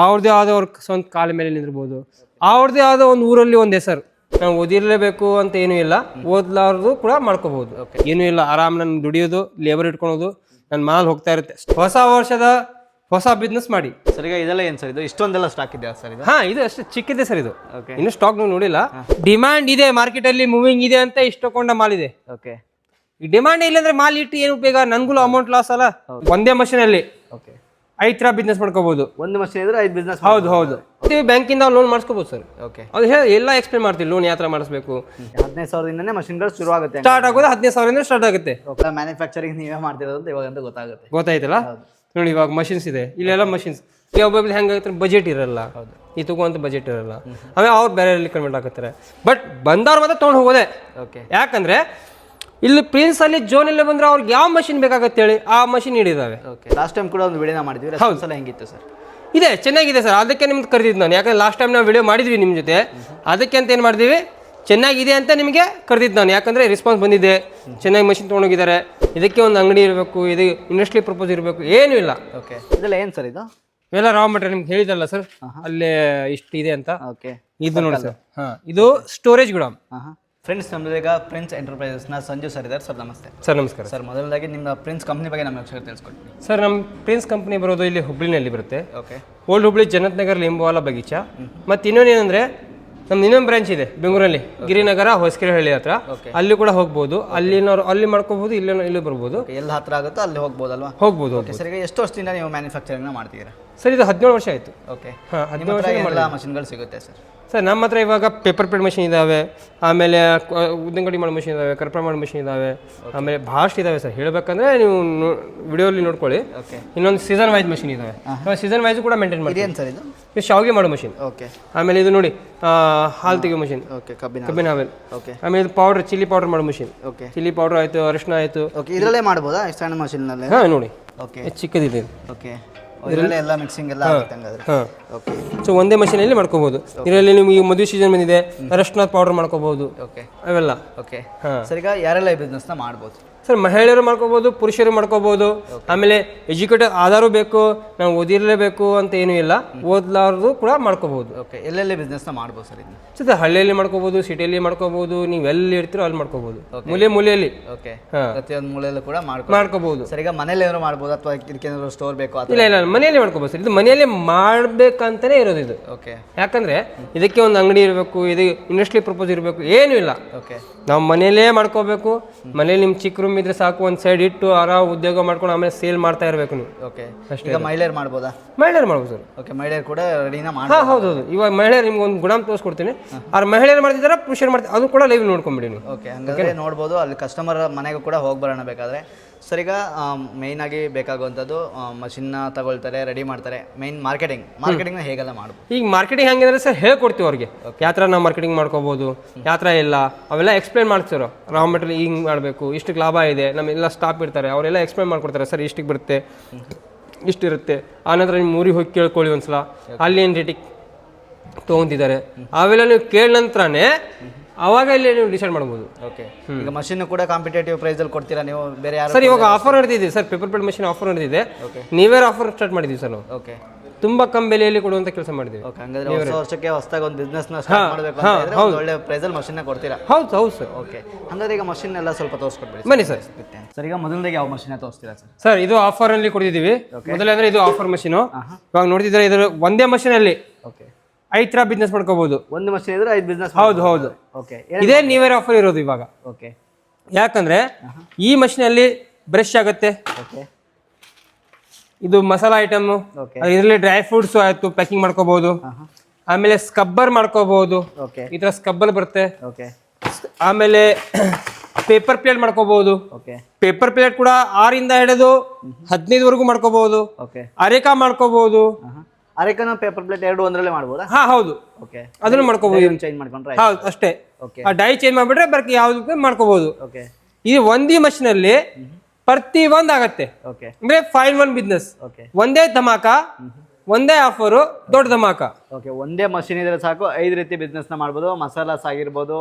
ಅವ್ರದ್ದೇ ಆದ ಅವ್ರ ಸ್ವಂತ ಕಾಲ ಮೇಲೆ ನಿಂದಿರ್ಬೋದು, ಅವ್ರದ್ದೇ ಆದ ಒಂದು ಊರಲ್ಲಿ ಒಂದು ಹೆಸರು. ನಾವು ಓದಿರಲೇಬೇಕು ಅಂತ ಏನೂ ಇಲ್ಲ, ಓದ್ಲಾರ್ದು ಕೂಡ ಮಾಡ್ಕೋಬಹುದು. ಏನೂ ಇಲ್ಲ, ಆರಾಮ್ ನಾನು ದುಡಿಯೋದು, ಲೇಬರ್ ಇಟ್ಕೊಳೋದು, ನನ್ನ ಮಾಲ್ ಹೋಗ್ತಾ ಇರುತ್ತೆ. ಹೊಸ ವರ್ಷದ ಹೊಸ ಬಿಸ್ನೆಸ್ ಮಾಡಿ ಸರ್. ಈಗ ಇದೆಲ್ಲ ಏನು ಸರ್, ಇದು ಇಷ್ಟೊಂದೆಲ್ಲ ಸ್ಟಾಕ್ ಇದೆಯಾ ಸರ್? ಇದು ಹಾ, ಇದು ಅಷ್ಟೇ ಚಿಕ್ಕಿದೆ ಸರ್. ಇದು ಇನ್ನು ಸ್ಟಾಕ್ ನೀವು ನೋಡಿಲ್ಲ. ಡಿಮ್ಯಾಂಡ್ ಇದೆ ಮಾರ್ಕೆಟ್ ಅಲ್ಲಿ, ಮೂವಿಂಗ್ ಇದೆ ಅಂತ ಇಷ್ಟಕೊಂಡ ಮಾಲ್ ಇದೆ. ಓಕೆ, ಈ ಡಿಮ್ಯಾಂಡ್ ಇಲ್ಲ ಅಂದ್ರೆ ಮಾಲ್ ಇಟ್ಟು ಏನು ಉಪಯೋಗ? ನನ್ಗೂ ಅಮೌಂಟ್ ಲಾಸ್ ಅಲ್ಲ. ಒಂದೇ ಮಷೀನ್ ಅಲ್ಲಿ 5 ತರ ಬಿಸ್ನೆಸ್ ಮಾಡ್ಕೋಬಹುದು. ಒಂದು ಮಷೀನ್ ಇದ್ರೆ 5 ಬಿಸ್ನೆಸ್. ಹೌದು ಹೌದು, ಬ್ಯಾಂಕಿಂದ ಲೋನ್ ಮಾಡಿಸ್ಕೋಬಹುದು ಸರ್. ಓಕೆ, ಅದು ಎಲ್ಲ ಎಕ್ಸ್ಪ್ಲೇನ್ ಮಾಡ್ತೀವಿ. ಲೋನ್ ಯಾವ ತರ ಮಾಡಿಸ್ಬೇಕು. 15,000 ಮಷೀನ್ಗಳು ಶುರು ಆಗುತ್ತೆ. ಸ್ಟಾರ್ಟ್ ಆಗೋದು 15,000 ಸ್ಟಾರ್ಟ್ ಆಗುತ್ತೆ. ಮ್ಯಾನುಫ್ಯಾಕ್ಚರಿಂಗ್ ನೀವೇ ಮಾಡ್ತಿರೋದು ಅಂತ ಇವಾಗ ಗೊತ್ತಾಗುತ್ತೆ. ಗೊತ್ತಾಯ್ತಲ್ಲ ನೋಡಿ, ಇವಾಗ ಮಷಿನ್ಸ್ ಇದೆ, ಇಲ್ಲೆಲ್ಲ ಮಷಿನ್ಸ್. ಒಬ್ಬೊಬ್ಬರು ಹೆಂಗಾಗುತ್ತೆ, ಬಜೆಟ್ ಇರಲ್ಲ, ಈ ತಗೋಂತ ಬಜೆಟ್ ಇರಲ್ಲ, ಆಮೇಲೆ ಅವ್ರು ಬೇರೆ ಕನ್ವರ್ಟ್ ಆಗುತ್ತಾರೆ. ಬಟ್ ಬಂದವ್ರು ಮಾತ್ರ ತೊಗೊಂಡು ಹೋಗೋದೆ. ಓಕೆ, ಯಾಕಂದ್ರೆ ಇಲ್ಲಿ ಪ್ರಿನ್ಸ್ ಅಲ್ಲಿ ಜೋನ್ ಅಲ್ಲಿ ಬಂದ್ರೆ ಅವ್ರಿಗೆ ಯಾವ ಮಷಿನ್ ಬೇಕಾಗತ್ತೆ ಹೇಳಿ, ಆ ಮಷಿನ್ ಹಿಡಿದಾವೆ. ಓಕೆ, ಲಾಸ್ಟ್ ಟೈಮ್ ಕೂಡ ಒಂದು ವಿಡಿಯೋನ ಮಾಡಿದ್ವಿ, ರೆಸ್ಪಾನ್ಸ್ ಎಲ್ಲ ಹೆಂಗಿತ್ತು ಸರ್? ಇದೆ, ಚೆನ್ನಾಗಿದೆ ಸರ್. ಅದಕ್ಕೆ ನಿಮ್ಗೆ ಕರೆದಿದ್ದು ನಾನು. ಯಾಕಂದ್ರೆ ಲಾಸ್ಟ್ ಟೈಮ್ ನಾವು ವಿಡಿಯೋ ಮಾಡಿದ್ವಿ ನಿಮ್ಮ ಜೊತೆ, ಅದಕ್ಕೆ ಅಂತ ಏನು ಮಾಡಿದ್ವಿ, ಚೆನ್ನಾಗಿದೆ ಅಂತ ನಿಮಗೆ ಕರೆದಿದ್ದು ನಾನು. ಯಾಕಂದರೆ ರೆಸ್ಪಾನ್ಸ್ ಬಂದಿದೆ, ಚೆನ್ನಾಗಿ ಮಷಿನ್ ತೊಗೊಂಡೋಗಿದ್ದಾರೆ. ಇದಕ್ಕೆ ಒಂದು ಅಂಗಡಿ ಇರಬೇಕು, ಇದು ಇಂಡಸ್ಟ್ರಿ ಪರ್ಪಸ್ ಇರಬೇಕು, ಏನೂ ಇಲ್ಲ. ಓಕೆ, ಇದೆಲ್ಲ ಏನು ಸರ್? ಇದು ಇವೆಲ್ಲ ರಾ ಮೆಟೀರಿಯಲ್ ನಿಮ್ಗೆ ಹೇಳಿದಲ್ಲ ಸರ್, ಅಲ್ಲೇ ಇಷ್ಟು ಇದೆ ಅಂತ. ಓಕೆ, ಇದು ನೋಡಿ ಸರ್. ಹಾಂ, ಇದು ಸ್ಟೋರೇಜ್ ಗುಡಾಮ್. ಫ್ರೆಂಡ್ಸ್, ನಮ್ಮದು ಈಗ ಪ್ರಿನ್ಸ್ ಎಂಟರ್ಪ್ರೈಸಸ್ನ ಸಂಜು ಸರ್ ಇದ್ದಾರೆ. ಸರ್ ನಮಸ್ತೆ. ಸರ್ ನಮಸ್ಕಾರ ಸರ್. ಮೊದಲದಾಗಿ ನಿಮ್ಮ ಪ್ರಿನ್ಸ್ ಕಂಪ್ನಿ ಬಗ್ಗೆ ನಮಗೆ ಅಕ್ಷರ ತಿಳಿಸ್ಕೊಡ್ತೀನಿ ಸರ್. ನಮ್ಮ ಪ್ರಿನ್ಸ್ ಕಂಪ್ನಿ ಬರೋದು ಇಲ್ಲಿ ಹುಬ್ಳಿನಲ್ಲಿ ಬರುತ್ತೆ. Okay, old Hubli, Janat Nagar, Limbuwala, Bagicha. ಮತ್ತು ಇನ್ನೊಂದೇನೆಂದರೆ ನಮ್ದು ಇನ್ನೊಂದು ಬ್ರಾಂಚ್ ಇದೆ ಬೆಂಗಳೂರಲ್ಲಿ, ಗಿರಿನಗರ, ಹೊಸಕೆರೆಹಳ್ಳಿ ಹತ್ರ. ಅಲ್ಲಿ ಕೂಡ ಹೋಗ್ಬೋದು. ಅಲ್ಲಿ ಮಾಡ್ಕೋಬಹುದು, ಇಲ್ಲಿ ಬರ್ಬೋದು. ಎಲ್ಲ ಹತ್ರ ಆಗುತ್ತೋ ಅಲ್ಲಿ ಹೋಗ್ಬೋದಲ್ವಾ? ಹೋಗ್ಬೋದು. Okay sir. ಈಗ ಎಷ್ಟು ವರ್ಷದಿಂದ ನೀವು ಮ್ಯಾನುಫ್ಯಾಕ್ಚರಿಂಗ್ನ ಮಾಡ್ತೀರಾ ಸರ್? ಇದು 17 ವರ್ಷ ಆಯಿತು. ಓಕೆ, ಹಾಂ, 17 ವರ್ಷ. ಎಲ್ಲ ಮಷಿನ್ಗಳು ಸಿಗುತ್ತೆ ಸರ್? ಸರ್ ನಮ್ಮ ಹತ್ರ ಇವಾಗ ಪೇಪರ್ ಪ್ಲೇಟ್ ಮಷಿನ್ ಇದ್ದಾವೆ, ಆಮೇಲೆ ಉದ್ದಿನಗಡ್ಡಿ ಮಾಡೋ ಮಷಿನ್ ಇದ್ದಾವೆ, ಕರ್ಪೂರ ಮಾಡೋ ಮಷಿನ್ ಇದ್ದಾವೆ, ಆಮೇಲೆ ಭಾಳಷ್ಟು ಇದ್ದಾವೆ ಸರ್. ಹೇಳಬೇಕಂದ್ರೆ ನೀವು ವಿಡಿಯೋಲಿ ನೋಡ್ಕೊಳ್ಳಿ. ಓಕೆ, ಇನ್ನೊಂದು ಸೀಸನ್ ವೈಸ್ ಮಷಿನ್ ಇದ್ದಾವೆ. ಸೀಸನ್ ವೈಸ್ ಕೂಡ ಮೇಂಟೈನ್ ಮಾಡಿ. ಏನು ಸರ್ ಇದು? ಇದು ಶಾವಿಗೆ ಮಾಡೋ ಮಷಿನ್. ಓಕೆ, ಆಮೇಲೆ ಇದು ನೋಡಿ ಹಾಲು ತೆಗೆಯೋ ಮಷಿನ್. ಓಕೆ, ಕಬ್ಬಿನ ಹಾವೆಲ್. ಓಕೆ, ಆಮೇಲೆ ಇದು ಪೌಡರ್, ಚಿಲ್ಲಿ ಪೌಡರ್ ಮಾಡೋ ಮಷಿನ್. ಓಕೆ, ಚಿಲ್ಲಿ ಪೌಡರ್ ಆಯಿತು, ಅರಿಶಿನ ಆಯಿತು. ಓಕೆ, ಇದರಲ್ಲೇ ಮಾಡ್ಬೋದಾ ಸಣ್ಣ ಮಷಿನ್ನಲ್ಲಿ? ಹಾಂ ನೋಡಿ, ಓಕೆ, ಚಿಕ್ಕದಿದೆ. ಓಕೆ, ಇದರಲ್ಲೇ ಎಲ್ಲ ಮಿಕ್ಸಿಂಗ್ ಎಲ್ಲ ಆಗುತ್ತೆ ಹಂಗಾದ್ರೆ. ಹಾಂ, ಓಕೆ. ಸೊ ಒಂದೇ ಮಷೀನಲ್ಲಿ ಮಾಡ್ಕೋಬಹುದು. ಇದರಲ್ಲಿ ನಿಮಗೆ ಮದುವೆ ಸೀಸನ್ ಬಂದಿದೆ, ಅರಿಶಿನ ಪೌಡರ್ ಮಾಡ್ಕೋಬಹುದು. ಓಕೆ, ಅವೆಲ್ಲ. ಓಕೆ. ಹಾಂ ಸರ್, ಈಗ ಯಾರೆಲ್ಲ ಈ ಬಿಸ್ನೆಸ್ನ ಮಾಡ್ಬೋದು ಸರ್? ಮಹಿಳೆಯರು ಮಾಡ್ಕೋಬಹುದು, ಪುರುಷರು ಮಾಡ್ಕೋಬಹುದು. ಆಮೇಲೆ ಎಜುಕೇಟೆಡ್ ಆಧಾರು ಬೇಕು, ನಾವು ಓದಿರಲೇಬೇಕು ಅಂತ ಏನೂ ಇಲ್ಲ, ಓದ್ಲಾರ್ದು ಕೂಡ ಮಾಡ್ಕೋಬಹುದು. ಓಕೆ, ಎಲ್ಲೆಲ್ಲಿ ಬಿಸ್ನೆಸ್ನ ಮಾಡ್ಬೋದು ಸರ್? ಇದು ಸರ್ ಹಳ್ಳಿಯಲ್ಲಿ ಮಾಡ್ಕೋಬಹುದು, ಸಿಟಿಯಲ್ಲಿ ಮಾಡ್ಕೋಬಹುದು, ನೀವು ಎಲ್ಲಿ ಇರ್ತೀರೋ ಅಲ್ಲಿ ಮಾಡ್ಕೋಬಹುದು. ಮೂಲೆಯಲ್ಲಿ. ಓಕೆ, ಪ್ರತಿಯೊಂದು ಮೂಲೆಯಲ್ಲೂ ಕೂಡ ಮಾಡ್ಕೋಬಹುದು ಸರ್. ಈಗ ಮನೇಲಿ ಏನಾದ್ರು ಮಾಡ್ಬೋದು ಅಥವಾ ಇದಕ್ಕೇನಾದ್ರು ಸ್ಟೋರ್ ಬೇಕು? ಇಲ್ಲ, ಮನೆಯಲ್ಲಿ ಮಾಡ್ಕೋಬಹುದು ಸರ್. ಇದು ಮನೆಯಲ್ಲಿ ಮಾಡ್ಬೇಕಂತಾನೆ ಇರೋದು ಇದು. ಓಕೆ, ಯಾಕಂದ್ರೆ ಇದಕ್ಕೆ ಒಂದು ಅಂಗಡಿ ಇರಬೇಕು, ಇದು ಇಂಡಸ್ಟ್ರಿ ಪರ್ಪಸ್ ಇರಬೇಕು, ಏನೂ ಇಲ್ಲ. ಓಕೆ, ನಾವು ಮನೆಯಲ್ಲೇ ಮಾಡ್ಕೋಬೇಕು. ಮನೇಲಿ ನಿಮ್ ಚಿಕ್ಕ ರೂಮ್ ಇದ್ರೆ ಸಾಕು, ಒಂದು ಸೈಡ್ ಇಟ್ಟು ಆರಾಮ್ ಉದ್ಯೋಗ ಮಾಡ್ಕೊಂಡು ಆಮೇಲೆ ಸೇಲ್ ಮಾಡ್ತಾ ಇರಬೇಕು ನೀವು. ಓಕೆ, ಈಗ ಮಹಿಳೆಯರು ಮಾಡ್ಬೋದಾ? ಮಹಿಳೆಯರು ಮಾಡ್ಬೋದು ಸರ್. ಓಕೆ, ಮಹಿಳೆಯರು ಕೂಡ ರೆಡಿನ ಮಾಡಿ. ಹಾಂ, ಹೌದು. ಇವಾಗ ಮಹಿಳೆಯರು ನಿಮ್ಗೆ ಒಂದು ಗುಣಾಮ್ ತೋರಿಸ್ಕೊಡ್ತೀನಿ. ಅವ್ರು ಮಹಿಳೆಯರು ಮಾಡ್ತಿದ್ದಾರೆ, ಪುರುಷರು ಮಾಡ್ತಾರೆ, ಅದು ಕೂಡ ಲೈವ್ ನೋಡ್ಕೊಂಬಿಡಿ ನೀವು. ಓಕೆ, ಹಂಗಾದ್ರೆ ನೋಡ್ಬೋದು. ಅಲ್ಲಿ ಕಸ್ಟಮರ್ ಮನೆಗೂ ಕೂಡ ಹೋಗಿ ಬರೋಣ ಬೇಕಾದ್ರೆ. ಸರ್, ಈಗ ಮೇಯ್ನಾಗಿ ಬೇಕಾಗುವಂಥದ್ದು ಮಷಿನ್ನ ತಗೊಳ್ತಾರೆ, ರೆಡಿ ಮಾಡ್ತಾರೆ. ಮೇಯ್ನ್ ಮಾರ್ಕೆಟಿಂಗ್ನ ಹೇಗೆಲ್ಲ ಮಾಡ್ಬೋದು? ಈಗ ಮಾರ್ಕೆಟಿಂಗ್ ಹೆಂಗಂದ್ರೆ ಸರ್ ಹೇಳ್ಕೊಡ್ತೀವಿ ಅವ್ರಿಗೆ, ಯಾವ ಥರ ನಾವು ಮಾರ್ಕೆಟಿಂಗ್ ಮಾಡ್ಕೋಬೋದು, ಯಾವ ಥರ ಇಲ್ಲ ಅವೆಲ್ಲ ಎಕ್ಸ್ಪ್ಲೇನ್ ಮಾಡ್ತಿರೋ. ರಾ ಮೆಟೀರಿಯಲ್ ಹಿಂಗೆ ಮಾಡಬೇಕು, ಇಷ್ಟಕ್ಕೆ ಲಾಭ ಇದೆ, ನಮ್ಮೆಲ್ಲ ಸ್ಟಾಪ್ ಇರ್ತಾರೆ, ಅವರೆಲ್ಲ ಎಕ್ಸ್ಪ್ಲೇನ್ ಮಾಡ್ಕೊಡ್ತಾರೆ. ಸರ್ ಇಷ್ಟಿಗೆ ಬರುತ್ತೆ, ಇಷ್ಟಿರುತ್ತೆ. ಆನಂತರ ನಿಮ್ಮ ಊರಿಗೆ ಹೋಗಿ ಕೇಳ್ಕೊಳ್ಳಿ ಒಂದ್ಸಲ, ಅಲ್ಲಿ ಏನು ರೇಟಿಗೆ ತೊಗೊಂತಿದ್ದಾರೆ ಅವೆಲ್ಲ ನೀವು ಕೇಳ ನಂತರನೇ ಅವಾಗ ಇಲ್ಲಿ ನೀವು ಡಿಸೈಡ್ ಮಾಡ್ಬೋದು. ಓಕೆ, ಈಗ ಮಷಿನ್ ಕೂಡ ಕಾಂಪಿಟೇಟಿವ್ ಪ್ರೈಸಲ್ಲಿ ಕೊಡ್ತೀರಾ ನೀವು? ಬೇರೆ ಯಾರು ಸರ್ ಇವಾಗ ಆಫರ್ ನಡೆದಿದೆ sir, paper plate machine offer ನಡೆದಿದೆ. ನೀವೇ ಆಫರ್ ಸ್ಟಾರ್ಟ್ ಮಾಡಿದ್ದೀವಿ ಸರ್ ನಾವು. ಓಕೆ, ತುಂಬಾ ಕಮ್ಮಿ ಬೆಲೆಯಲ್ಲಿ ಕೊಡುವಂತ ಕೆಲಸ ಮಾಡಿದ್ದೀವಿ. ಓಕೆ, ಹಂಗಾದ್ರೆ ಹೊಸ ವರ್ಷಕ್ಕೆ ಹೊಸದಾಗಿ ಒಂದು ಬಿಸ್ನೆಸ್ನ ಸ್ಟಾರ್ಟ್ ಮಾಡಬೇಕು ಅಂತ ಇದ್ರೆ ಒಂದು ಒಳ್ಳೆ ಪ್ರೈಸಲ್ಲಿ ಮಷಿನ್ನ ಕೊಡ್ತೀರಾ? ಹೌದು ಸರ್. ಓಕೆ, ಹಂಗಾದ್ರೆ ಈಗ ಮಷಿನ್ ಎಲ್ಲ ಸ್ವಲ್ಪ ತೋರಿಸ್ಕೊಡ್ಬೇಡಿ ಬನ್ನಿ ಸರ್. ಸರ್, ಈಗ ಮೊದಲನೇಗೆ ಯಾವ ಮಷಿನ್ ತೋರಿಸ್ತೀರಾ ಸರ್? ಸರ್ ಇದು ಆಫರ್ ಅಲ್ಲಿ ಕೊಡ್ತಿದ್ದೀವಿ. ಮೊದಲೇ ಅಂದ್ರೆ ಇದು ಆಫರ್ ಮಷೀನು. ಇವಾಗ ನೋಡ್ತಿದ್ರೆ ಇದು ಒಂದೇ ಮಷೀನ್ ಅಲ್ಲಿ ಓಕೆ 5 ತರ ಬಿಸ್ನೆಸ್ ಮಾಡ್ಕೋಬಹುದು. ಒಂದು ಮಷಿನ್ ಇದ್ರೆ 5 ಬಿಸ್ನೆಸ್. ಹೌದು. ಓಕೆ, ಇದೇ ನೀವೇ ಆಫರ್ ಇರೋದು ಇವಾಗ. ಓಕೆ, ಯಾಕಂದ್ರೆ ಈ ಮಷೀನ್ ಅಲ್ಲಿ ಬ್ರಷ್ ಆಗುತ್ತೆ. ಓಕೆ, ಇದು ಮಸಾಲಾ ಐಟಮ್, ಇದರಲ್ಲಿ ಡ್ರೈ ಫ್ರೂಟ್ಸ್ ಆಯ್ತು ಪ್ಯಾಕಿಂಗ್ ಮಾಡ್ಕೋಬಹುದು. ಆಮೇಲೆ ಸ್ಕಬ್ಬರ್ ಮಾಡ್ಕೋಬಹುದು, ಈ ತರ ಸ್ಕಬ್ಬರ್ ಬರುತ್ತೆ. ಓಕೆ, ಆಮೇಲೆ ಪೇಪರ್ ಪ್ಲೇಟ್ ಮಾಡ್ಕೋಬಹುದು. ಓಕೆ, ಪೇಪರ್ ಪ್ಲೇಟ್ ಕೂಡ 6 ಇಂದ ಹಿಡಿದು 15 ವರೆಗೂ ಮಾಡ್ಕೋಬಹುದು. ಓಕೆ, ಅರೇಕಾ ಮಾಡ್ಕೋಬಹುದು. ಅರೇಕಾನ ಪೇಪರ್ ಪ್ಲೇಟ್ ಎರಡು ಒಂದರಲ್ಲೇ ಮಾಡ್ಬೋದಾ? ಹಾ, ಹೌದು. ಓಕೆ, ಅದನ್ನು ಮಾಡ್ಕೋಬಹುದು. ಚೇಂಜ್ ಮಾಡ್ಕೊಂಡ್ರೆ ಹೌದು ಅಷ್ಟೇ. ಓಕೆ, ಆ ಡೈ ಚೇಂಜ್ ಮಾಡ್ಬಿಟ್ರೆ ಬರ್ಕಿ ಯಾವ್ದು ಮಾಡ್ಕೋಬಹುದು. ಓಕೆ, ಇದು ಒಂದೇ ಮಷೀನ್ ಅಲ್ಲಿ ಪ್ರತಿ ಒಂದ್ ಆಗತ್ತೆ. ಓಕೆ, ಅಂದ್ರೆ 5 in 1 ಬಿಸ್ನೆಸ್. ಓಕೆ, ಒಂದೇ ಧಮಾಕ ಒಂದೇ ಆಫರು ದೊಡ್ಡ ಧಮಾಕ. ಓಕೆ, ಒಂದೇ ಮಷಿನ್ ಇದ್ರೆ ಸಾಕು 5 ರೀತಿ ಬಿಸ್ನೆಸ್ನ ಮಾಡ್ಬೋದು. ಮಸಾಲಾಸ್ ಆಗಿರ್ಬೋದು,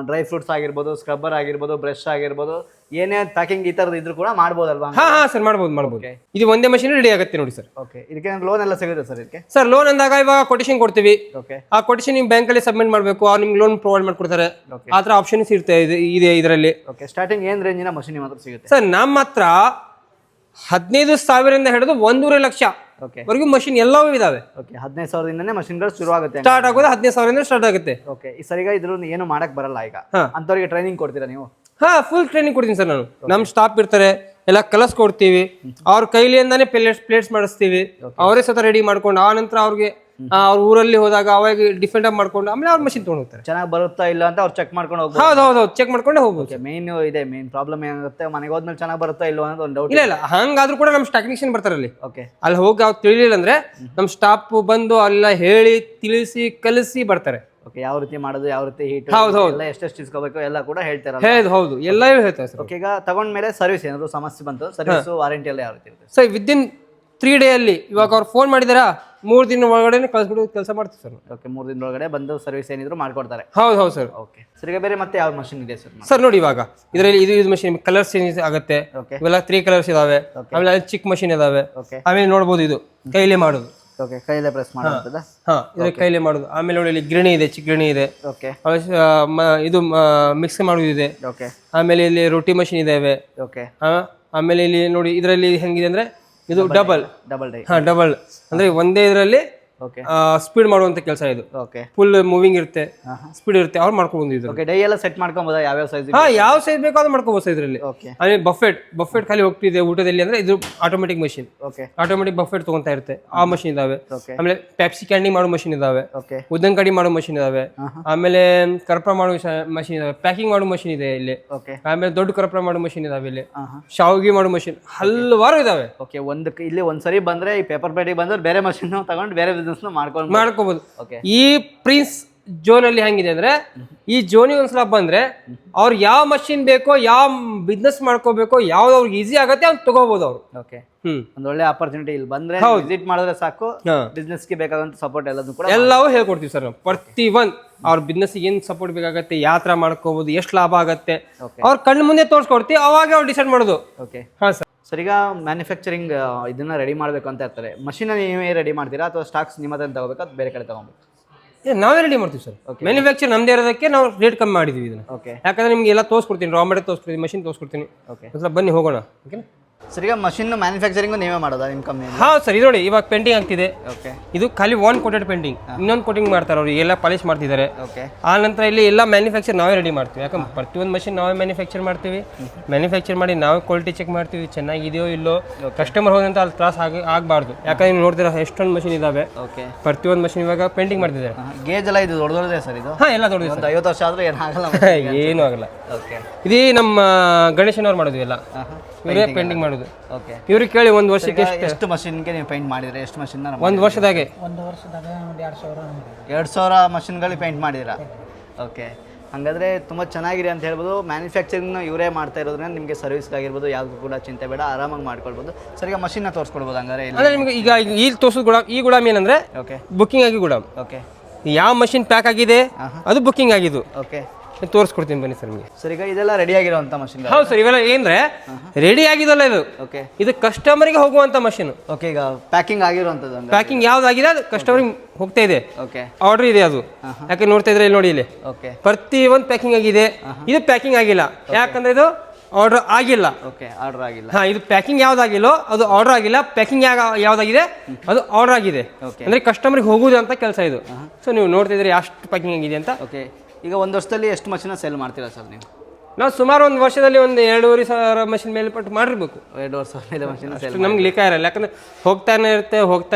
ಡ್ರೈ ಫ್ರೂಟ್ಸ್ ಆಗಿರ್ಬೋದು, ಸ್ಕ್ರಬ್ಬರ್ ಆಗಿರ್ಬೋದು, ಬ್ರಷ್ ಆಗಿರ್ಬೋದು, ಏನೇ ಪ್ಯಾಕಿಂಗ್ ಈ ಥರದ್ದು ಇದ್ರು ಕೂಡ ಮಾಡ್ಬೋದಲ್ವಾ? ಹಾ ಸರ್ ಮಾಡ್ಬೋದು. ಇದು ಒಂದೇ ಮಷಿನ್ ರೆಡಿ ಆಗುತ್ತೆ ನೋಡಿ ಸರ್. ಓಕೆ, ಇದಕ್ಕೆ ಲೋನ್ ಎಲ್ಲ ಸಿಗುತ್ತೆ ಸರ್ ಇದಕ್ಕೆ? ಸರ್ ಲೋನ್ ಅಂದಾಗ ಇವಾಗ ಕೊಟೇಶನ್ ಕೊಡ್ತೀವಿ. ಓಕೆ, ಆ ಕೊಟೇಶನ್ ನೀವು ಬ್ಯಾಂಕಲ್ಲಿ ಸಬ್ಮಿಟ್ ಮಾಡಬೇಕು, ಅವ್ರು ನಿಮ್ಗೆ ಲೋನ್ ಪ್ರೊವೈಡ್ ಮಾಡ್ಕೊಡ್ತಾರೆ. ಆ ಥರ ಆಪ್ಷನ್ಸ್ ಇದೆ ಇದರಲ್ಲಿ. ಓಕೆ, ಸ್ಟಾರ್ಟಿಂಗ್ ಏನು ರೇಂಜಿನ ಮಷಿನ್ ಮಾತ್ರ ಸಿಗುತ್ತೆ ಸರ್ ನಮ್ಮ ಹತ್ರ 15,000 ಹಿಡಿದು 1.5 ಲಕ್ಷ ವರೆಗೂ ಮಷಿನ್ ಎಲ್ಲವೂ ಇದಾವೆ. ಓಕೆ, 15,000ದಿಂದನೇ ಮಷಿನ್ಗಳು ಶುರು ಆಗುತ್ತೆ. ಸ್ಟಾರ್ಟ್ ಆಗೋದು 15,000 ಸ್ಟಾರ್ಟ್ ಆಗುತ್ತೆ. ಓಕೆ, ಈ ಸರಿಗ ಇದ್ರಲ್ಲಿ ಏನು ಮಾಡಕ್ ಬರಲ್ಲ ಈಗ, ಅಂತವ್ರಿಗೆ ಟ್ರೈನಿಂಗ್ ಕೊಡ್ತೀರಾ ನೀವು? ಹಾ, ಫುಲ್ ಟ್ರೈನಿಂಗ್ ಕೊಡ್ತೀನಿ ಸರ್ ನಾನು. ನಮ್ಮ ಸ್ಟಾಫ್ ಇರ್ತಾರೆ, ಎಲ್ಲ ಕಲಿಸ್ಕೊಡ್ತೀವಿ. ಅವ್ರ ಕೈಲಿಂದಾನೇ ಪ್ಲೇಟ್ಸ್ ಮಾಡಿಸ್ತೀವಿ. ಅವರೇ ಸ್ವತಃ ರೆಡಿ ಮಾಡ್ಕೊಂಡು ಆ ನಂತರ ಅವ್ರಿಗೆ ಅವ್ರ ಊರಲ್ಲಿ ಹೋದಾಗ ಅವಾಗ ಡಿಫೆಂಡ್ ಅಪ್ ಮಾಡ್ಕೊಂಡು ಆಮೇಲೆ ಅವ್ರ ಮಷಿನ್ ತೊಗೊಂಡು ಹೋಗ್ತಾರೆ. ಚೆನ್ನಾಗಿ ಬರುತ್ತಾ ಇಲ್ಲ ಅಂತ ಅವ್ರು ಚೆಕ್ ಮಾಡ್ಕೊಂಡು ಹೋಗ್ಬೋದು. ಹೌದು ಚೆಕ್ ಮಾಡ್ಕೊಂಡೆ ಹೋಗ್ಬೋದು. ಮೇನ್ ಪ್ರಾಬ್ಲಮ್ ಏನಾಗುತ್ತೆ, ಮನೆಗೆ ಹೋದ್ಮೇಲೆ ಚೆನ್ನಾಗಿ ಬರುತ್ತಾ ಇಲ್ಲ ಅನ್ನೋದು ಒಂದು ಡೌಟ್. ಇಲ್ಲ ಹಂಗಾದ್ರೂ ಕೂಡ ನಮ್ಮ ಟೆಕ್ನಿಷಿಯನ್ ಬರ್ತಾರೆ ಅಲ್ಲಿ. ಓಕೆ, ಅಲ್ಲಿ ಹೋಗಿ ಅವ್ರು ತಿಳಿಲಿಲ್ಲ ಅಂದ್ರೆ ನಮ್ಮ ಸ್ಟಾಫ್ ಬಂದು ಅಲ್ಲ ಹೇಳಿ ತಿಳಿಸಿ ಕಲಿಸಿ ಬರ್ತಾರೆ. ಓಕೆ, ಯಾವ ರೀತಿ ಮಾಡೋದು, ಯಾವ ರೀತಿ ಹೀಟ್, ಎಲ್ಲ ಎಷ್ಟೆಷ್ಟು ಇಸ್ಕೋಬೇಕು ಎಲ್ಲ ಕೂಡ ಹೇಳ್ತಾರೆ. ಹೌದು ಎಲ್ಲವೂ ಹೇಳ್ತಾರೆ ಸರ್. ಓಕೆ, ಈಗ ತಗೊಂಡ್ಮೇಲೆ ಸರ್ವಿಸ್ ಏನಾದ್ರು ಸಮಸ್ಯೆ ಬಂತು, ಸರ್ವಿಸ್ ವಾರಂಟಿ ಎಲ್ಲ ಯಾವ ರೀತಿ ಇರುತ್ತೆ ಸರ್? ವಿದಿನ್ 3 ಡೇ ಅಲ್ಲಿ ಇವಾಗ ಅವ್ರು ಫೋನ್ ಮಾಡಿದಾರಾ 3 ದಿನ ಒಳಗಡೆ ಕಳ್ಸ್ಬಿಟ್ಟು ಕೆಲಸ ಮಾಡ್ತೀವಿ ಸರ್. ಓಕೆ, 3 ದಿನ ಒಳಗಡೆ ಬಂದು ಸರ್ವಿಸ್ ಏನಿದ್ರು ಮಾಡ್ಕೊಡ್ತಾರೆ. ಹೌದು ಸರ್. ಓಕೆ, ಸರ್ ಈಗ ಬೇರೆ ಮತ್ತೆ ಯಾವ ಮಷಿನ್ ಇದೆ ಸರ್? ಸರ್ ನೋಡಿ, ಇವಾಗ ಇದರಲ್ಲಿ ಇದು ಮಷಿನ್ ಕಲರ್ಸ್ ಚೇಂಜ್ ಆಗುತ್ತೆ. ಇವೆಲ್ಲ 3 ಕಲರ್ಸ್ ಇದಾವೆ. ಆಮೇಲೆ ಅಲ್ಲಿ ಚಿಕ್ಕ ಮಷಿನ್ ಇದಾವೆ. ಆಮೇಲೆ ನೋಡ್ಬೋದು ಇದು ಕೈಲೇ ಮಾಡೋದು. ಓಕೆ, ಕೈಲೇ ಪ್ರೆಸ್ ಮಾಡೋದು. ಇದು ಕೈಲೇ ಮಾಡೋದು. ಆಮೇಲೆ ನೋಡಿ ಇಲ್ಲಿ ಗಿರಣಿ ಇದೆ, ಚಿಕ್ಕ ಗಿರಣಿ ಇದೆ. ಓಕೆ, ಇದು ಮಿಕ್ಸ್ ಮಾಡೋದು ಇದೆ. ಓಕೆ, ಆಮೇಲೆ ಇಲ್ಲಿ ರೊಟ್ಟಿ ಮಷಿನ್ ಇದಾವೆ. ಓಕೆ, ಆಮೇಲೆ ಇಲ್ಲಿ ನೋಡಿ ಇದರಲ್ಲಿ ಹೆಂಗಿದೆ ಅಂದ್ರೆ ಇದು ಡಬಲ್ ಡೈ. ಡಬಲ್ ಅಂದ್ರೆ ಒಂದೇ ಇದರಲ್ಲಿ ಓಕೆ, ಸ್ಪೀಡ್ ಮಾಡುವಂತ ಕೆಲಸ ಇದು. ಓಕೆ, ಫುಲ್ ಮೂವಿಂಗ್ ಇರುತ್ತೆ, ಸ್ಪೀಡ್ ಇರುತ್ತೆ, ಅವ್ರು ಮಾಡ್ಕೊಂಡು ಬಂದಿದ್ರು. ಓಕೆ, ಡೈ ಎಲ್ಲ ಸೆಟ್ ಮಾಡ್ಕೊಬೋದಾ? ಯಾವ ಸೈಜ್? ಯಾವ ಸೈಜ್ ಬೇಕೋ ಅದು ಮಾಡ್ಕೋಬಹುದು ಇದರಲ್ಲಿ. ಓಕೆ, ಆಮೇಲೆ ಬಫೆಟ್ ಖಾಲಿ ಹೋಗ್ತಿದೆ ಊಟದಲ್ಲಿ ಅಂದ್ರೆ ಇದು automatic machine. Okay, automatic buffet ತಗೊಂತಾ ಇರುತ್ತೆ. ಆ ಮಷಿನ್ ಇದಾವೆ. ಓಕೆ, ಆಮೇಲೆ ಪ್ಯಾಪ್ಸಿ ಕ್ಯಾಂಡಿ ಮಾಡೋ ಮಷಿನ್ ಇದಾವೆ. ಓಕೆ, ಉದ್ದನ್ ಕಡಿ ಮಾಡೋ ಮಷಿನ್ ಇದಾವೆ. ಆಮೇಲೆ ಕರ್ಪೂರ ಮಾಡೋ ಮಷಿನ್ ಇದಾವೆ. ಪ್ಯಾಕಿಂಗ್ ಮಾಡೋ ಮಷಿನ್ ಇದೆ ಇಲ್ಲಿ. ಓಕೆ, ಆಮೇಲೆ ದೊಡ್ಡ ಕರ್ಪೂರ ಮಾಡೋ ಮಷಿನ್ ಇದಾವೆ ಇಲ್ಲಿ. ಶಾವಿಗೆ ಮಾಡೋ ಮಷಿನ್ ಹಲವಾರು ಇದಾವೆ. ಓಕೆ, ಇಲ್ಲಿ ಒಂದ್ಸರಿ ಬಂದ್ರೆ ಈ ಪೇಪರ್ ಪ್ಲೇಟಿಗೆ ಬಂದ್ರೆ ಬೇರೆ ಮಷಿನ್ ತಗೊಂಡು ಬೇರೆ ಬಿಸ್ನೆಸ್ ಮಾಡ್ಕೋಬಹುದು. ಈ ಪ್ರಿನ್ಸ್ ಜೋನ್ ಅಲ್ಲಿ ಹೆಂಗಿದೆ ಅಂದ್ರೆ, ಈ ಜೋನಿಗೆ ಒಂದ್ಸಲ ಬಂದ್ರೆ ಅವ್ರು ಯಾವ ಮಷಿನ್ ಬೇಕೋ, ಯಾವ ಬಿಸ್ನೆಸ್ ಮಾಡ್ಕೋಬೇಕೋ, ಯಾವ್ದು ಅವ್ರಿಗೆ ಈಸಿ ಆಗತ್ತೆ ಅವ್ನು ತಗೋಬಹುದು ಅವ್ರು. ಓಕೆ, ಒಂದ್ ಒಳ್ಳೆ ಆಪರ್ಚುನಿಟಿ ಇಲ್ಲಿ ಬಂದ್ರೆ ವಿಸಿಟ್ ಮಾಡಿದ್ರೆ ಸಾಕು. ಬಿಸ್ನೆಸ್ ಗೆ ಬೇಕಾದಂತ ಸಪೋರ್ಟ್ ಎಲ್ಲವೂ ಹೇಳ್ಕೊಡ್ತೀವಿ ಸರ್ ನಾವು. ಪ್ರತಿ ಒಂದ್ ಅವ್ರ ಬಿಸ್ನೆಸ್ ಏನ್ ಸಪೋರ್ಟ್ ಬೇಕಾಗತ್ತೆ, ಯಾವ ತರ ಮಾಡ್ಕೋಬಹುದು, ಎಷ್ಟು ಲಾಭ ಆಗತ್ತೆ, ಅವ್ರ ಕಣ್ಣು ಮುಂದೆ ತೋರಿಸ್ಕೊಡ್ತೀವಿ. ಅವಾಗ ಅವ್ರು ಡಿಸೈಡ್ ಮಾಡೋದು. ಓಕೆ, ಹಾ ಸರ್. ಸರ್ ಈಗ ಮ್ಯಾನುಫ್ಯಾಕ್ಚರಿಂಗ್ ಇದನ್ನ ರೆಡಿ ಮಾಡಬೇಕು ಅಂತ ಇರ್ತಾರೆ, ಮಷಿನ್ ನೀವೇ ರೆಡಿ ಮಾಡ್ತೀರಾ ಅಥವಾ ಸ್ಟಾಕ್ಸ್ ನಿಮ್ಮ ಹತ್ರ ತಗೋಬೇಕಾ ಅಥವಾ ಬೇರೆ ಕಡೆ ತಗೋಬೇಕು? ನಾವೇ ರೆಡಿ ಮಾಡ್ತೀವಿ ಸರ್. ಮ್ಯಾನುಫ್ಯಾಕ್ಚರ್ ನಮ್ದೇ ಇರೋದಕ್ಕೆ ನಾವು ರೇಟ್ ಕಮ್ಮಿ ಮಾಡಿದೀವಿ ಇದನ್ನ. ಓಕೆ, ಯಾಕಂದ್ರೆ ನಿಮ್ಗೆ ಎಲ್ಲ ತೋರಿಸ್ಕೊಡ್ತೀನಿ, ರಾ ಮೆಟೀರಿಯಲ್ ತೋರಿಸ್ಕೊಡ್ತೀನಿ, ಮಷಿನ್ ತೋರಿಸ್ಕೊಡ್ತೀನಿ. ಓಕೆ, ಬನ್ನಿ ಹೋಗೋಣ. ಓಕೆ ಸರ್, ಈಗ ಮಷಿನ್ ಮ್ಯಾನುಫ್ಯಾಕ್ಚರಿಂಗ್ ನೀವೇ ಮಾಡೋದಾ ನಿಮ್ಮ ಕಂಪ್ನಿ? ಹಾ ಸರ್. ಇದು ನೋಡಿ ಇವಾಗ ಪೇಂಟಿಂಗ್ ಆಗ್ತಿದೆ. ಓಕೆ, ಇದು ಖಾಲಿ 1 ಕೋಟೆಡ್ ಪೇಂಟಿಂಗ್, ಇನ್ನೊಂದು ಕೋಟಿಂಗ್ ಮಾಡ್ತಾರೆ ಅವ್ರು, ಎಲ್ಲ ಪಾಲಿಶ್ ಮಾಡ್ತಿದ್ದಾರೆ. ಓಕೆ, ಆ ನಂತರ ಇಲ್ಲಿ ಎಲ್ಲ ಮ್ಯಾನುಫ್ಯಾಕ್ಚರ್ ನಾವೇ ರೆಡಿ ಮಾಡ್ತೀವಿ. ಯಾಕಂದ್ರೆ ಪ್ರತಿಯೊಂದು ಮಷಿನ್ ನಾವೇ ಮ್ಯಾನುಫ್ಯಾಕ್ಚರ್ ಮಾಡ್ತೀವಿ. ಮ್ಯಾನುಫ್ಯಾಕ್ಚರ್ ಮಾಡಿ ನಾವೇ ಕ್ವಾಲಿಟಿ ಚೆಕ್ ಮಾಡ್ತೀವಿ, ಚೆನ್ನಾಗಿದೆಯೋ ಇಲ್ಲೋ. ಕಸ್ಟಮರ್ ಹೋದಂತ ಅಲ್ಲಿ ತ್ರಾಸ ಆಗಬಾರ್ದು. ಯಾಕಂದ್ರೆ ನೀವು ನೋಡ್ತೀರಾ ಎಷ್ಟೊಂದು ಮಷಿನ್ ಇದಾವೆ. ಓಕೆ, ಪ್ರತಿಯೊಂದು ಮಷಿನ್ ಇವಾಗ ಪೇಂಟಿಂಗ್ ಮಾಡ್ತಿದ್ದಾರೆ. ಗೇಜ್ ಎಲ್ಲ ಇದು ದೊಡ್ಡದೇ ಸರ್ ಇದು? ಹಾ, ಎಲ್ಲ ದೊಡ್ಡದು. 50 ವರ್ಷ ಆದ್ರೂ ಏನಾಗಲ್ಲ? ಏನೂ ಆಗಲ್ಲ. ಓಕೆ, ಇದು ನಮ್ಮ ಗಣೇಶನವ್ರು ಮಾಡೋದು ಎಲ್ಲ, ಇವರೇ ಪೇಂಟಿಂಗ್ ಮಾಡೋದು. ಓಕೆ, ಇವ್ರಿಗೆ ಕೇಳಿ ಒಂದು ವರ್ಷಕ್ಕೆ ಎಷ್ಟು ಮಷಿನ್ಗೆ ನೀವು ಪೇಂಟ್ ಮಾಡಿದ್ರೆ? ಎಷ್ಟು ಮಷಿನ್? ಒಂದು ವರ್ಷದಾಗೆ 2,000 ಮಷಿನ್ಗಳಿಗೆ ಪೇಂಟ್ ಮಾಡಿದ್ದೀರಾ? ಓಕೆ, ಹಾಗಾದರೆ ತುಂಬ ಚೆನ್ನಾಗಿದೆ ಅಂತ ಹೇಳ್ಬೋದು. ಮ್ಯಾನುಫ್ಯಾಕ್ಚರಿಂಗ್ನ ಇವರೇ ಮಾಡ್ತಾ ಇರೋದ್ರಿಂದ ನಿಮಗೆ ಸರ್ವಿಸ್ಗಾಗಿರ್ಬೋದು ಯಾವುದು ಕೂಡ ಚಿಂತೆ ಬೇಡ, ಆರಾಮಾಗಿ ಮಾಡ್ಕೊಳ್ಬೋದು. ಸರ್, ಈಗ ಮಷಿನ್ನ ತೋರಿಸ್ಕೊಡ್ಬೋದು ಹಂಗಾರೆ? ಅಂದರೆ ನಿಮಗೆ ಈಗ ಇಲ್ಲಿ ತೋರಿಸೋದು ಗುಲಾಮ್. ಈ ಗುಲಾಮ್ ಏನಂದರೆ ಓಕೆ, ಬುಕ್ಕಿಂಗ್ ಆಗಿ ಗುಲಾಮ್. ಓಕೆ, ಯಾವ ಮಷಿನ್ ಪ್ಯಾಕ್ ಆಗಿದೆ ಅದು ಬುಕ್ಕಿಂಗ್ ಆಗಿದ್ದು. ಓಕೆ, ತೋರಿಸ್ಕೊಡ್ತೀನಿ ಬನ್ನಿ ಸರ್ ನಿಮಗೆ. ಸರ್, ಈಗ ಇದೆಲ್ಲ ರೆಡಿ ಆಗಿರೋಂಥ ಮಷಿನ್? ಹೌದು ಸರ್. ಇವೆಲ್ಲ ಏನಂದ್ರೆ ರೆಡಿ ಆಗಿದಲ್ಲ ಇದು. ಓಕೆ, ಇದು ಕಸ್ಟಮರ್ಗೆ ಹೋಗುವಂತ ಮಷಿನ್. ಓಕೆ, ಈಗ ಪ್ಯಾಕಿಂಗ್ ಆಗಿರುವಂಥದ್ದು? ಪ್ಯಾಕಿಂಗ್ ಯಾವ್ದಾಗಿದೆ ಅದು ಕಸ್ಟಮರ್ಗೆ ಹೋಗ್ತಾ ಇದೆ. ಓಕೆ, ಆರ್ಡರ್ ಇದೆ ಅದು. ಯಾಕೆ ನೋಡ್ತಾ ಇದ್ರೆ ಇಲ್ಲಿ ನೋಡಿ, ಇಲ್ಲಿ ಓಕೆ, ಪ್ರತಿ ಒಂದು ಪ್ಯಾಕಿಂಗ್ ಆಗಿದೆ. ಇದು ಪ್ಯಾಕಿಂಗ್ ಆಗಿಲ್ಲ, ಯಾಕಂದ್ರೆ ಇದು ಆರ್ಡರ್ ಆಗಿಲ್ಲ. ಓಕೆ, ಆರ್ಡರ್ ಆಗಿಲ್ಲ. ಹಾ, ಇದು ಪ್ಯಾಕಿಂಗ್ ಯಾವ್ದಾಗಿಲ್ಲೋ ಅದು ಆರ್ಡರ್ ಆಗಿಲ್ಲ. ಪ್ಯಾಕಿಂಗ್ ಯಾವ್ದಾಗಿದೆ ಅದು ಆರ್ಡರ್ ಆಗಿದೆ. ಅಂದ್ರೆ ಕಸ್ಟಮರ್ಗೆ ಹೋಗುದು ಅಂತ ಕೆಲಸ ಇದು. ಸೊ ನೀವು ನೋಡ್ತಿದ್ರೆ ಎಷ್ಟು ಪ್ಯಾಕಿಂಗ್ ಆಗಿದೆ ಅಂತ. ಓಕೆ, ಈಗ ಒಂದು ವರ್ಷದಲ್ಲಿ ಎಷ್ಟು ಮಷಿನ ಸೇಲ್ ಮಾಡ್ತೀರಾ ಸರ್ ನೀವು? ನಾವು ಸುಮಾರು ಒಂದು ವರ್ಷದಲ್ಲಿ ಒಂದು 2,500 ಮಷಿನ್ ಮೇಲ್ಪಟ್ಟು ಮಾಡಿರ್ಬೇಕು. 2,500 ಮೇಲೆ ಮಷಿನ್ ಸೇಲ್ ನಮ್ಗೆ ಲೆಕ್ಕ ಇರಲ್ಲ, ಯಾಕಂದ್ರೆ ಹೋಗ್ತಾನೆ ಇರುತ್ತೆ.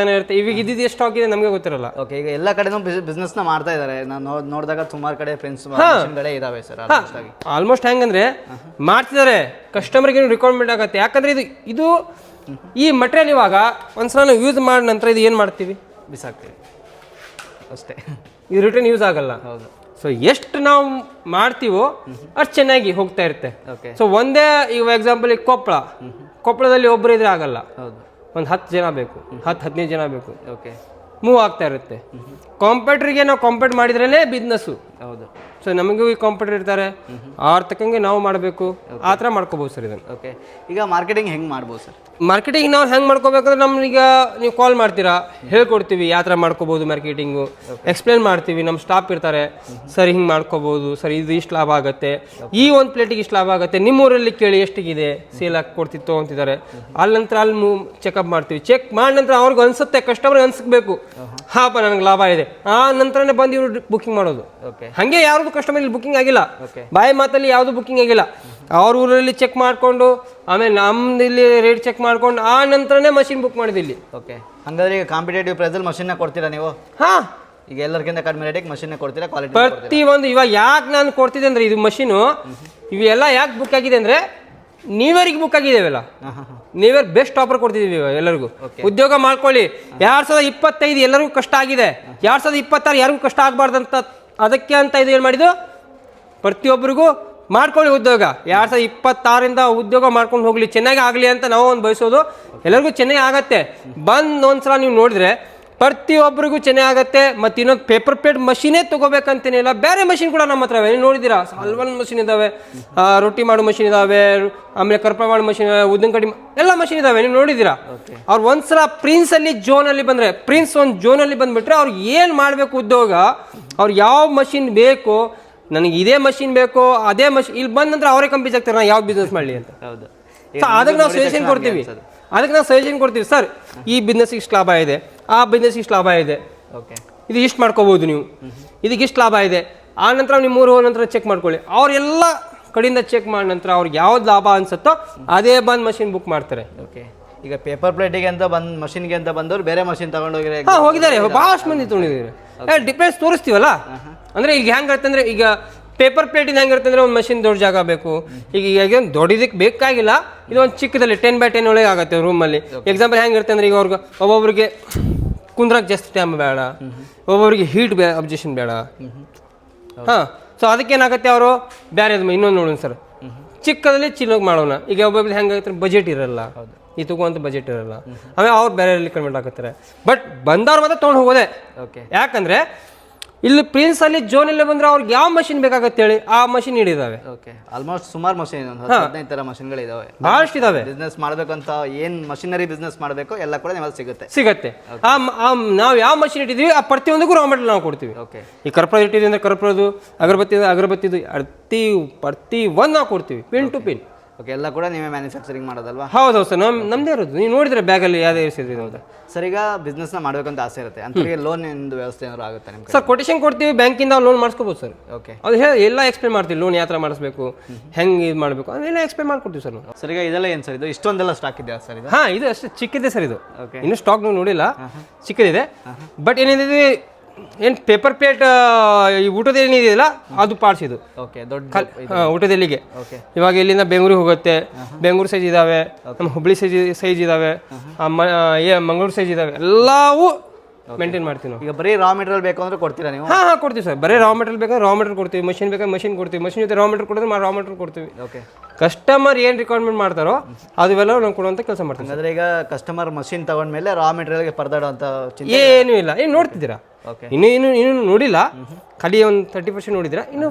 ಈಗ ಇದ್ದಿದ್ದು ಎಷ್ಟು ಆಗಿದೆ ನಮಗೆ ಗೊತ್ತಿರಲ್ಲ. ಓಕೆ, ಈಗ ಎಲ್ಲ ಕಡೆನೂ ಬಿಸ್ನೆಸ್ನ ಮಾಡ್ತಾ ಇದ್ದಾರೆ. ನಾನು ನೋಡಿದಾಗ ಸುಮಾರು ಕಡೆ ಫ್ರೆಂಡ್ಸ್ ಮಷಿನ್ಗಳೇ ಇದಾವೆ ಸರ್. ಆಲ್ಮೋಸ್ಟ್ ಹೆಂಗಂದ್ರೆ ಮಾಡ್ತಿದ್ದಾರೆ, ಕಸ್ಟಮರ್ಗೆ ರಿಕ್ವೈರ್ಮೆಂಟ್ ಆಗುತ್ತೆ. ಯಾಕಂದ್ರೆ ಇದು ಈ ಮಟೀರಿಯಲ್ ಇವಾಗ ಒಂದ್ಸಲ ನಾವು ಯೂಸ್ ಮಾಡಿದ ನಂತರ ಇದು ಏನು ಮಾಡ್ತೀವಿ, ಬಿಸಾಕ್ತೀವಿ ಅಷ್ಟೇ. ಇದು ರಿಟರ್ನ್ ಯೂಸ್ ಆಗಲ್ಲ. ಹೌದು. ಸೊ ಎಷ್ಟು ನಾವು ಮಾಡ್ತೀವೋ ಅಷ್ಟು ಚೆನ್ನಾಗಿ ಹೋಗ್ತಾ ಇರುತ್ತೆ. ಓಕೆ, ಸೊ ಒಂದೇ ಈಗ ಎಕ್ಸಾಂಪಲ್ ಈಗ ಕೊಪ್ಪಳದಲ್ಲಿ ಒಬ್ಬರು ಇದ್ರೆ ಆಗಲ್ಲ. ಹೌದು, ಒಂದು 10 ಜನ ಬೇಕು, 10-15 ಜನ ಬೇಕು, ಓಕೆ ಮೂವ್ ಆಗ್ತಾ ಇರುತ್ತೆ. ಕಾಂಪಿಟೇಟ್ರಿಗೆ ನಾವು ಕಾಂಪೀಟ್ ಮಾಡಿದ್ರೇ ಬಿಸ್ನೆಸ್ಸು. ಹೌದು. ಸೊ ನಮಗೂ ಈ ಕಾಂಪಿಟೇಟರ್ ಇರ್ತಾರೆ, ಅವ್ರ ತಕ್ಕಂಗೆ ನಾವು ಮಾಡಬೇಕು, ಆ ಥರ ಮಾಡ್ಕೋಬೋದು ಸರ್ ಇದನ್ನು. ಓಕೆ, ಈಗ ಮಾರ್ಕೆಟಿಂಗ್ ಹೆಂಗೆ ಮಾಡ್ಬೋದು ಸರ್? ಮಾರ್ಕೆಟಿಂಗ್ ನಾವು ಹೆಂಗೆ ಮಾಡ್ಕೋಬೇಕಂದ್ರೆ ನಮ್ಗೀಗ ನೀವು ಕಾಲ್ ಮಾಡ್ತೀರಾ, ಹೇಳ್ಕೊಡ್ತೀವಿ ಯಾವ ಥರ ಮಾಡ್ಕೋಬೋದು ಮಾರ್ಕೆಟಿಂಗು, ಎಕ್ಸ್ಪ್ಲೇನ್ ಮಾಡ್ತೀವಿ. ನಮ್ಮ ಸ್ಟಾಫ್ ಇರ್ತಾರೆ, ಸರ್ ಹಿಂಗೆ ಮಾಡ್ಕೋಬೋದು ಸರ್, ಇದು ಇಷ್ಟು ಲಾಭ ಆಗುತ್ತೆ, ಈ ಒಂದು ಪ್ಲೇಟಿಗೆ ಇಷ್ಟು ಲಾಭ ಆಗುತ್ತೆ, ನಿಮ್ಮೂರಲ್ಲಿ ಕೇಳಿ ಎಷ್ಟಿಗಿದೆ ಸೇಲ್ ಆಗಿ ಕೊಡ್ತಿತ್ತು ಅಂತಿದ್ದಾರೆ. ಅಲ್ಲಿ ನಂತರ ಅಲ್ಲಿ ಚೆಕಪ್ ಮಾಡ್ತೀವಿ. ಚೆಕ್ ಮಾಡಿ ನಂತರ ಅವ್ರಿಗೆ ಅನ್ಸುತ್ತೆ, ಕಸ್ಟಮರ್ಗೆ ಅನ್ಸ್ಬೇಕು, ಹಾಪ ನನಗೆ ಲಾಭ ಇದೆ, ಆ ನಂತರನೇ ಬಂದು ಇವರು ಬುಕಿಂಗ್ ಮಾಡೋದು. ಓಕೆ, ಹಾಗೆ ಯಾರ್ದು ಕಸ್ಟಮರ್ ಇಲ್ಲಿ ಬುಕಿಂಗ್ ಆಗಿಲ್ಲ, ಬಾಯಿ ಮಾತಲ್ಲಿ ಯಾವುದು ಬುಕಿಂಗ್ ಆಗಿಲ್ಲ, ಅವ್ರ ಊರಲ್ಲಿ ಚೆಕ್ ಮಾಡಿಕೊಂಡು ಆಮೇಲೆ ನಮ್ದು ಇಲ್ಲಿ ರೇಟ್ ಚೆಕ್ ಮಾಡ್ಕೊಂಡು ಆ ನಂತರನೇ ಮಷಿನ್ ಬುಕ್ ಮಾಡಿದ್ದು ಇಲ್ಲಿ. ಓಕೆ, ಹಂಗಾದ್ರೆ ಈಗ ಕಾಂಪಿಟೇಟಿವ್ ಪ್ರೈಸಲ್ಲಿ ಮಷಿನ್ನ ಕೊಡ್ತೀರಾ ನೀವು? ಹಾಂ, ಈಗ ಎಲ್ಲರಿಗಿಂತ ಕಡಿಮೆ ರೇಟಿಗೆ ಮಷಿನ್ನ ಕೊಡ್ತೀರಾ, ಕ್ವಾಲಿಟಿ ಪ್ರತಿಯೊಂದು. ಇವಾಗ ಯಾಕೆ ನಾನು ಕೊಡ್ತಿದ್ದೆ ಅಂದರೆ ಇದು ಮಷೀನು ಇವೆಲ್ಲ ಯಾಕೆ ಬುಕ್ ಆಗಿದೆ ಅಂದರೆ ನ್ಯೂಯರ್ಗೆ ಬುಕ್ ಆಗಿದ್ದೇವಲ್ಲ, ನ್ಯೂಯರ್ ಬೆಸ್ಟ್ ಆಫರ್ ಕೊಡ್ತಿದ್ದೀವಿ ಎಲ್ಲರಿಗೂ. ಉದ್ಯೋಗ ಮಾಡ್ಕೊಳ್ಳಿ. 2025 ಎಲ್ಲರಿಗೂ ಕಷ್ಟ ಆಗಿದೆ, 2026 ಯಾರಿಗೂ ಕಷ್ಟ ಆಗಬಾರ್ದಂತ ಅದಕ್ಕೆ ಅಂತ ಇದು ಏನು ಮಾಡಿದ್ದು, ಪ್ರತಿಯೊಬ್ಬರಿಗೂ ಮಾಡ್ಕೊಳ್ಳಿ ಉದ್ಯೋಗ. 2026ರಿಂದ ಉದ್ಯೋಗ ಮಾಡ್ಕೊಂಡು ಹೋಗಲಿ, ಚೆನ್ನಾಗಿ ಆಗಲಿ ಅಂತ ನಾವು ಒಂದು ಬಯಸೋದು. ಎಲ್ಲರಿಗೂ ಚೆನ್ನಾಗಿ ಆಗತ್ತೆ. ಬಂದು ಒಂದ್ಸಲ ನೀವು ನೋಡಿದ್ರೆ ಪ್ರತಿಯೊಬ್ಬರಿಗೂ ಚೆನ್ನಾಗಿ ಆಗುತ್ತೆ. ಮತ್ತು ಇನ್ನೊಂದು ಪೇಪರ್ ಪ್ಲೇಟ್ ಮಷೀನೇ ತೊಗೋಬೇಕಂತೇನಿಲ್ಲ, ಬೇರೆ ಮಷಿನ್ ಕೂಡ ನಮ್ಮ ಹತ್ರ ನೀವು ನೋಡಿದ್ದೀರಾ, ಹಲ್ವನ್ ಮಷಿನ್ ಇದ್ದಾವೆ, ರೊಟ್ಟಿ ಮಾಡೋ ಮಷಿನ್ ಇದ್ದಾವೆ, ಆಮೇಲೆ ಕರ್ಪ ಮಾಡೋ ಮಷಿನ್, ಉದ್ದಿನ ಕಡ್ಡಿ ಎಲ್ಲ ಮಷಿನ್ ಇದ್ದಾವೆ, ನೀವು ನೋಡಿದ್ದೀರಾ. ಅವ್ರು ಒಂದ್ಸಲ ಪ್ರಿನ್ಸಲ್ಲಿ ಜೋನಲ್ಲಿ ಬಂದರೆ, ಪ್ರಿನ್ಸ್ ಒಂದು ಜೋನಲ್ಲಿ ಬಂದುಬಿಟ್ರೆ ಅವ್ರಿಗೆ ಏನು ಮಾಡಬೇಕು ಉದ್ಯೋಗ, ಅವ್ರು ಯಾವ ಮಷಿನ್ ಬೇಕು, ನನಗೆ ಇದೇ ಮಷಿನ್ ಬೇಕು, ಅದೇ ಮಷಿನ್ ಇಲ್ಲಿ ಬಂದ ನಂತರ ಅವರೇ ಕಂಪ್ಯೂಸ್ ಆಗ್ತಾರೆ, ನಾನು ಯಾವ ಬಿಸ್ನೆಸ್ ಮಾಡಲಿ ಅಂತ. ಹೌದು. ಸೊ ಅದಕ್ಕೆ ನಾವು ಸಜೆಷನ್ ಕೊಡ್ತೀವಿ, ಸರ್ ಈ ಬಿಸ್ನೆಸ್ ಇಷ್ಟು ಲಾಭ ಇದೆ, ಆ ಬಿಸ್ನೆಸ್ ಇಷ್ಟು ಲಾಭ ಇದೆ, ಓಕೆ, ಇದು ಇಷ್ಟು ಮಾಡ್ಕೋಬೋದು ನೀವು, ಇದಕ್ಕೆ ಇಷ್ಟು ಲಾಭ ಇದೆ. ಆ ನಂತರ ನೀವು 3 ನಂತರ ಚೆಕ್ ಮಾಡ್ಕೊಳ್ಳಿ. ಅವರೆಲ್ಲ ಕಡೆಯಿಂದ ಚೆಕ್ ಮಾಡಿದ ನಂತರ ಅವ್ರಿಗೆ ಯಾವ್ದು ಲಾಭ ಅನ್ಸುತ್ತೋ ಅದೇ ಬಂದು ಮಷಿನ್ ಬುಕ್ ಮಾಡ್ತಾರೆ. ಓಕೆ, ಈಗ ಪೇಪರ್ ಪ್ಲೇಟಿಗೆ ಅಂತ ಬಂದು ಮಷಿನ್ಗೆ ಅಂತ ಬಂದವರು ಬೇರೆ ಮಷಿನ್ ತಗೊಂಡೋಗಿರೋ ಹೋಗಿದ್ದಾರೆ, ಭಾಳಷ್ಟು ಮಂದಿ ತೊಗೊಂಡಿದ್ದಾರೆ. ಡಿಫ್ರೆನ್ಸ್ ತೋರಿಸ್ತೀವಲ್ಲ, ಅಂದರೆ ಈಗ ಹೆಂಗಿರುತ್ತೆ ಅಂದರೆ, ಈಗ ಪೇಪರ್ ಪ್ಲೇಟಿಂದ ಹೆಂಗಿರುತ್ತೆ ಅಂದರೆ ಒಂದು ಮಷಿನ್ ದೊಡ್ಡ ಜಾಗ ಬೇಕು. ಈಗ ದೊಡ್ಡದಕ್ಕೆ ಬೇಕಾಗಿಲ್ಲ, ಇದು ಒಂದು ಚಿಕ್ಕದಲ್ಲಿ 10x10 ಒಳಗೆ ಆಗುತ್ತೆ ರೂಮಲ್ಲಿ. ಎಕ್ಸಾಂಪಲ್ ಹೆಂಗಿರುತ್ತೆ ಅಂದರೆ, ಈಗ ಅವ್ರಿಗೆ ಒಬ್ಬೊಬ್ರಿಗೆ ಕುಂದ್ರಕ್ಕೆ ಜಾಸ್ತಿ ಟೈಮ್ ಬೇಡ, ಒಬ್ಬೊಬ್ರಿಗೆ ಹೀಟ್ ಅಬ್ಜೆಕ್ಷನ್ ಬೇಡ. ಹಾಂ, ಸೊ ಅದಕ್ಕೇನಾಗುತ್ತೆ, ಅವರು ಬೇರೆ ಇನ್ನೊಂದು ನೋಡೋಣ ಸರ್, ಚಿಕ್ಕದಲ್ಲಿ ಚಿನ್ನೋಗಿ ಮಾಡೋಣ. ಈಗ ಒಬ್ಬೊಬ್ರಿಗೆ ಹೆಂಗಾಗುತ್ತೆ, ಬಜೆಟ್ ಇರಲ್ಲ, ಈ ತಗೋಂತ ಬಜೆಟ್ ಇರಲ್ಲ, ಆಮೇಲೆ ಅವ್ರು ಬೇರೆ ಕನ್ವರ್ಟ್ ಆಗುತ್ತಾರೆ. ಬಟ್ ಬಂದವ್ರು ಮಾತ್ರ ತೊಗೊಂಡು ಹೋಗೋದೆ. ಓಕೆ, ಯಾಕಂದರೆ ಇಲ್ಲಿ ಪ್ರಿನ್ಸಲ್ಲಿ ಜೋನಲ್ಲಿ ಬಂದರೆ ಅವ್ರಿಗೆ ಯಾವ ಮಷಿನ್ ಬೇಕಾಗತ್ತೆ ಹೇಳಿ, ಆ ಮಷಿನ್ ಹಿಡಿದಾವೆ. ಓಕೆ, ಆಲ್ಮೋಸ್ಟ್ ಸುಮಾರು ಮಷಿನ್ 15 ಥರ ಮಷಿನ್ಗಳಿದಾವೆ, ಭಾಳಷ್ಟು ಇದಾವೆ. ಬಿಸ್ನೆಸ್ ಮಾಡಬೇಕಂತ ಏನು ಮಷಿನರಿ ಬಿಸ್ನೆಸ್ ಮಾಡಬೇಕು ಎಲ್ಲ ಕೂಡ ನಿಮಗೆ ಸಿಗುತ್ತೆ. ನಾವು ಯಾವ ಮಷಿನ್ ಇಟ್ಟಿದ್ದೀವಿ ಆ ಪ್ರತಿಯೊಂದಕ್ಕೂ ರಾ ಮೆಟೀರಿಯಲ್ ನಾವು ಕೊಡ್ತೀವಿ. ಓಕೆ, ಈ ಕರ್ಪೂರ ಇಟ್ಟಿದ್ದೀವಿ ಅಂದರೆ ಕರ್ಪೂರದು, ಅಗರಬತ್ತಿದು ಪ್ರತಿ ಒಂದು ನಾವು ಕೊಡ್ತೀವಿ, ಪಿನ್ ಟು ಪಿನ್. ಓಕೆ, ಎಲ್ಲ ಕೂಡ ನೀವೇ ಮ್ಯಾನುಫ್ಯಾಕ್ಚರಿಂಗ್ ಮಾಡೋದಲ್ವಾ? ಹೌದು ಸರ್, ನಮ್ಮದೇ ಇರೋದು. ನೀವು ನೋಡಿದ್ರೆ ಬ್ಯಾಗಲ್ಲಿ ಯಾವುದೇ ಇರಿಸಿದ್ರಿ ಅಂತ. ಸರ್, ಈಗ ಬಿಸ್ನೆಸ್ನ ಮಾಡಬೇಕಂತ ಆಸೆ ಇರುತ್ತೆ ಅಂತವರಿಗೆ ಲೋನ್ ಎಂದು ವ್ಯವಸ್ಥೆ ಏನಾದ್ರು ಆಗುತ್ತೆ ನಿಮ್ಗೆ? ಸರ್, ಕೊಟೇಶನ್ ಕೊಡ್ತೀವಿ, ಬ್ಯಾಂಕಿಂದ ಲೋನ್ ಮಾಡಿಸ್ಕೋಬೋದು ಸರ್. ಓಕೆ, ಅದು ಎಲ್ಲ ಎಕ್ಸ್ಪ್ಲೇನ್ ಮಾಡ್ತೀವಿ, ಲೋನ್ ಯಾವ ಥರ ಮಾಡಿಸ್ಬೇಕು, ಹೆಂಗೆ ಇದು ಮಾಡಬೇಕು ಅದೆಲ್ಲ ಎಕ್ಸ್ಪ್ಲೇನ್ ಮಾಡ್ಕೊಡ್ತೀವಿ ಸರ್ ನಾವು. ಸರ್, ಈಗ ಇದೆಲ್ಲ ಏನು ಸರ್, ಇದು ಇಷ್ಟೊಂದೆಲ್ಲ ಸ್ಟಾಕ್ ಇದೆಯಾ ಸರ್ ಇದು? ಹಾಂ, ಇದು ಅಷ್ಟೇ ಚಿಕ್ಕಿದೆ ಸರ್, ಇದು ಓಕೆ, ಇನ್ನೂ ಸ್ಟಾಕ್ ನೀವು ನೋಡಿಲ್ಲ, ಚಿಕ್ಕದಿದೆ. ಬಟ್ ಏನಿದೆ, ಏನು ಪೇಪರ್ ಪ್ಲೇಟ್ ಈ ಊಟದ ಏನಿದೆಯಲ್ಲ ಅದು ಪಾರ್ಟ್ಸ್ ಇದು. ಓಕೆ, ದೊಡ್ಡ ಊಟದಲ್ಲಿಗೆ. ಓಕೆ, ಇವಾಗ ಇಲ್ಲಿಂದ ಬೆಂಗಳೂರಿಗೆ ಹೋಗುತ್ತೆ, ಬೆಂಗಳೂರು ಸೈಜ್ ಇದ್ದಾವೆ, ನಮ್ಮ ಹುಬ್ಳಿ ಸೈಜ್ ಇದ್ದಾವೆ, ಮಂಗಳೂರು ಸೈಜ್ ಇದ್ದಾವೆ, ಎಲ್ಲವೂ ಮೇಂಟೈನ್ ಮಾಡ್ತೀವಿ ನಾವು. ಈಗ ಬರೀ ರಾ ಮೆಟೀರಿಯಲ್ ಬೇಕು ಅಂದ್ರೆ ಕೊಡ್ತೀರಾ ನೀವು? ಹಾಂ, ಕೊಡ್ತೀವಿ ಸರ್. ಬರೀ ರಾ ಮೆಟೀರಿಯಲ್ ಬೇಕಾದ್ರೆ ರಾ ಮೆಟೀರಿಯಲ್ ಕೊಡ್ತೀವಿ, ಮಷಿನ್ ಬೇಕಾದ್ರೆ ಮಷಿನ್ ಕೊಡ್ತೀವಿ, ಮಷಿನ್ ಜೊತೆ ರಾ ಮೆಟೀರಿಯಲ್ ಕೊಡಿದ್ರೆ ರಾ ಮೆಟೀರಿಯಲ್ ಕೊಡ್ತೀವಿ. ಓಕೆ, ಕಸ್ಟಮರ್ ಏನು ರಿಕ್ವೈರ್ಮೆಂಟ್ ಮಾಡ್ತಾರೋ ಅದುವೆಲ್ಲ ನಾವು ಕೊಡುವಂಥ ಕೆಲಸ ಮಾಡ್ತೀವಿ. ಅಂದರೆ ಈಗ ಕಸ್ಟಮರ್ ಮಷಿನ್ ತಗೊಂಡ್ಮೇಲೆ ರಾ ಮೆಟೀರಿಯಲ್ಗೆ ಪರದಾಡೋ ಅಂತ ಏನೂ ಇಲ್ಲ. ಏನು ನೋಡ್ತಿದ್ದೀರಾ? ಓಕೆ, ಇನ್ನೂ ನೋಡಿಲ್ಲ, ಖಾಲಿ ಒಂದು 30% ನೋಡಿದ್ದೀರಾ. ಇನ್ನು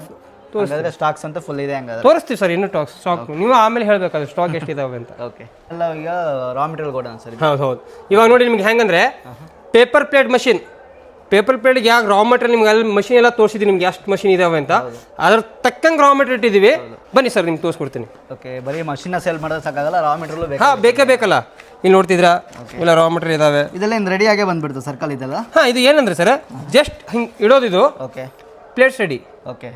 ಸ್ಟಾಕ್ಸ್ ಅಂತ ಫುಲ್ ಇದೆ ಹಂಗಾದ್ರೆ? ತೋರಿಸ್ತೀವಿ ಸರ್, ಇನ್ನೂ ಸ್ಟಾಕ್ ನೀವು ಆಮೇಲೆ ಹೇಳಬೇಕಾದ್ರೆ ಸ್ಟಾಕ್ ಎಷ್ಟಿದಾವೆ ಅಂತ. ಓಕೆ, ಎಲ್ಲ ಈಗ ರಾ ಮೆಟೀರಿಯಲ್ ಗೋಡನ್ ಸರ್? ಹೌದು. ಇವಾಗ ನೋಡಿ ನಿಮ್ಗೆ ಹೆಂಗಂದ್ರೆ, ಪೇಪರ್ ಪ್ಲೇಟ್ ಮಷಿನ್, ಪೇಪರ್ ಪ್ಲೇಟ್ಗೆ ಯಾಕೆ ರಾ ಮೆಟೀರಿಯಲ್ ನಿಮ್ಗೆ ಅಲ್ಲಿ ಮಷಿನ್ ಎಲ್ಲ ತೋರಿಸಿದ್ವಿ ನಿಮ್ಗೆ ಎಷ್ಟು ಮಷಿನ್ ಇದಾವೆ ಅಂತ, ಅದ್ರ ತಕ್ಕಂಗೆ ರಾ ಮೆಟೀರಿಯಲ್ ಇಟ್ಟಿದ್ದೀವಿ. ಬನ್ನಿ ಸರ್, ನಿಮ್ಗೆ ತೋರಿಸ್ಕೊಡ್ತೀನಿ. ಓಕೆ, ಬರೀ ಮಷಿನ್ನ ಸೇಲ್ ಮಾಡೋದು ಸಾಕಾಗಲ್ಲ, ರಾ ಮೆಟೀರಿಯಲ್ ಬೇಕು. ಹಾಂ, ಬೇಕಲ್ಲ. ಇಲ್ಲಿ ನೋಡ್ತಿದ್ರಾ, ಇಲ್ಲ ರಾ ಮೆಟೀರಿಯಲ್ ಇದಾವೆ. ಇದೆಲ್ಲ ಇನ್ನು ರೆಡಿ ಆಗೇ ಬಂದ್ಬಿಡ್ತು ಸರ್ಕಲ್ ಇದೆಲ್ಲ? ಹಾಂ, ಇದು ಏನಂದ್ರೆ ಸರ್, ಜಸ್ಟ್ ಹಿಂಗೆ ಇಡೋದಿದು. Okay, plates ready. ಓಕೆ,